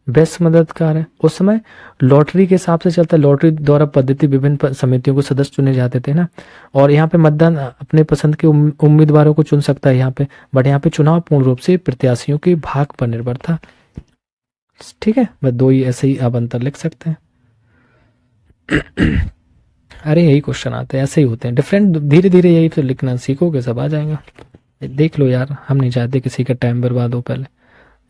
[SPEAKER 1] बेस्ट मददगार है, उस समय लॉटरी के हिसाब से चलता है, लॉटरी द्वारा पद्धति विभिन्न समितियों को सदस्य चुने जाते थे ना, और यहाँ पे मतदान अपने पसंद के उम्मीदवारों को चुन सकता है यहाँ पे, बट यहाँ पे चुनाव पूर्ण रूप से प्रत्याशियों के भाग पर निर्भर था। ठीक है, बस दो ही ऐसे ही आप अंतर लिख सकते हैं। अरे यही क्वेश्चन आते हैं, ऐसे ही होते हैं डिफरेंट, धीरे धीरे यही तो लिखना सीखोगे सब आ जाएगा। देख लो यार, हम नहीं चाहते किसी का टाइम बर्बाद हो। पहले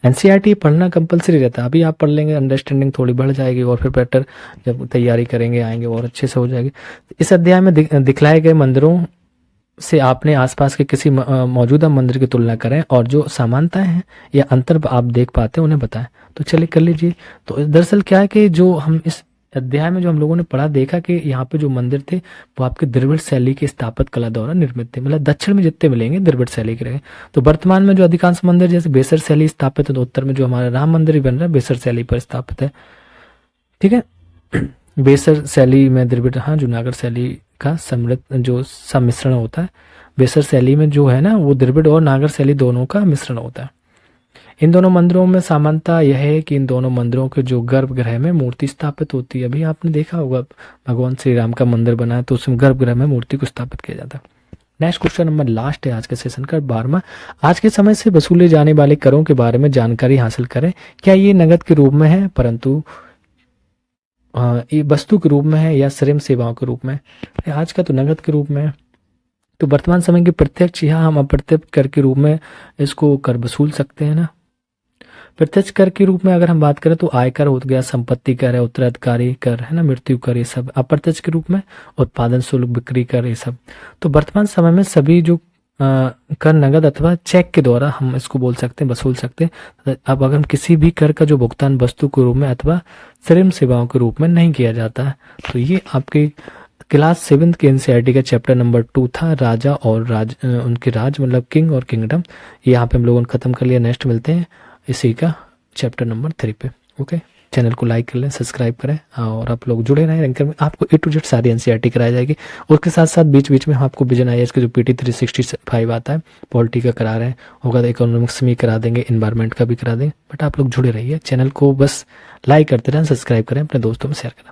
[SPEAKER 1] एनसीईआरटी पढ़ना कंपलसरी रहता है, अभी आप पढ़ लेंगे अंडरस्टैंडिंग थोड़ी बढ़ जाएगी, और फिर बेटर जब तैयारी करेंगे आएंगे और अच्छे से हो जाएगी। इस अध्याय में दिखलाए गए मंदिरों से आपने आसपास के किसी मौजूदा मंदिर की तुलना करें और जो समानताएं हैं या अंतर आप देख पाते हैं उन्हें बताएं। तो चलिए कर लीजिए। तो दरअसल क्या है कि जो हम इस अध्याय में जो हम लोगों ने पढ़ा, देखा कि यहाँ पे जो मंदिर थे वो आपके द्रविड़ शैली की स्थापत कला द्वारा निर्मित थे, मतलब दक्षिण में जितने मिलेंगे द्रविड़ शैली के रहे। तो वर्तमान में जो अधिकांश मंदिर जैसे बेसर शैली स्थापित है, तो उत्तर में जो हमारा राम मंदिर ही बन रहा है बेसर शैली पर स्थापित है। ठीक है, बेसर शैली में द्रविड़, हाँ, जूनागढ़ शैली का समृद्ध जो सम्मिश्रण होता है, बेसर शैली में जो है ना वो द्रविड़ और नागर शैली दोनों का मिश्रण होता है। इन दोनों मंदिरों में समानता यह है कि इन दोनों मंदिरों के जो गर्भगृह में मूर्ति स्थापित होती है। अभी आपने देखा होगा भगवान श्री राम का मंदिर बना है तो उसमें गर्भगृह में मूर्ति को स्थापित किया जाता है। नेक्स्ट क्वेश्चन नंबर लास्ट है आज के सेशन का 12वां। आज के समय से वसूले जाने वाले करों के बारे में जानकारी हासिल करें। क्या ये नगद के रूप में है, परंतु ये वस्तु के रूप में है, या श्रम सेवाओं के रूप में? आज का तो नगद के रूप में है। तो वर्तमान समय के प्रत्यक्ष या हम अप्रत्यक्ष कर के रूप में इसको कर वसूल सकते हैं ना। प्रत्यक्ष कर के रूप में अगर हम बात करें तो आयकर हो गया, संपत्ति कर है, उत्तराधिकारी कर है ना, मृत्यु कर, ये सब। अप्रत्यक्ष के रूप में उत्पादन शुल्क, बिक्री कर, ये सब। तो वर्तमान समय में सभी जो कर नगद अथवा चेक के द्वारा हम इसको बोल सकते हैं, वसूल सकते हैं। अब अगर हम किसी भी कर का जो भुगतान वस्तु के रूप में अथवा श्रम सेवाओं के रूप में नहीं किया जाता है, तो ये आपके क्लास 7 के एनसीईआरटी का चैप्टर नंबर 2 था, राजा और उनके राज, मतलब किंग और किंगडम। ये यहाँ पे हम लोगों ने खत्म कर लिया। नेक्स्ट मिलते हैं इसी का चैप्टर नंबर 3 पे। ओके, चैनल को लाइक कर लें, सब्सक्राइब करें और आप लोग जुड़े रहें रैंकर में। आपको ए टू जेड सारी एनसीईआरटी कराई जाएगी। उसके साथ साथ बीच बीच में हम आपको विजन आईएएस का जो पीटी 365 आता है, पॉलिटी का करा रहे हैं, होगा तो इकोनॉमिक्स में करा देंगे, इन्वायरमेंट का भी करा देंगे। बट आप लोग जुड़े रहिए, चैनल को बस लाइक करते रहें, सब्सक्राइब करें, अपने दोस्तों में शेयर करें।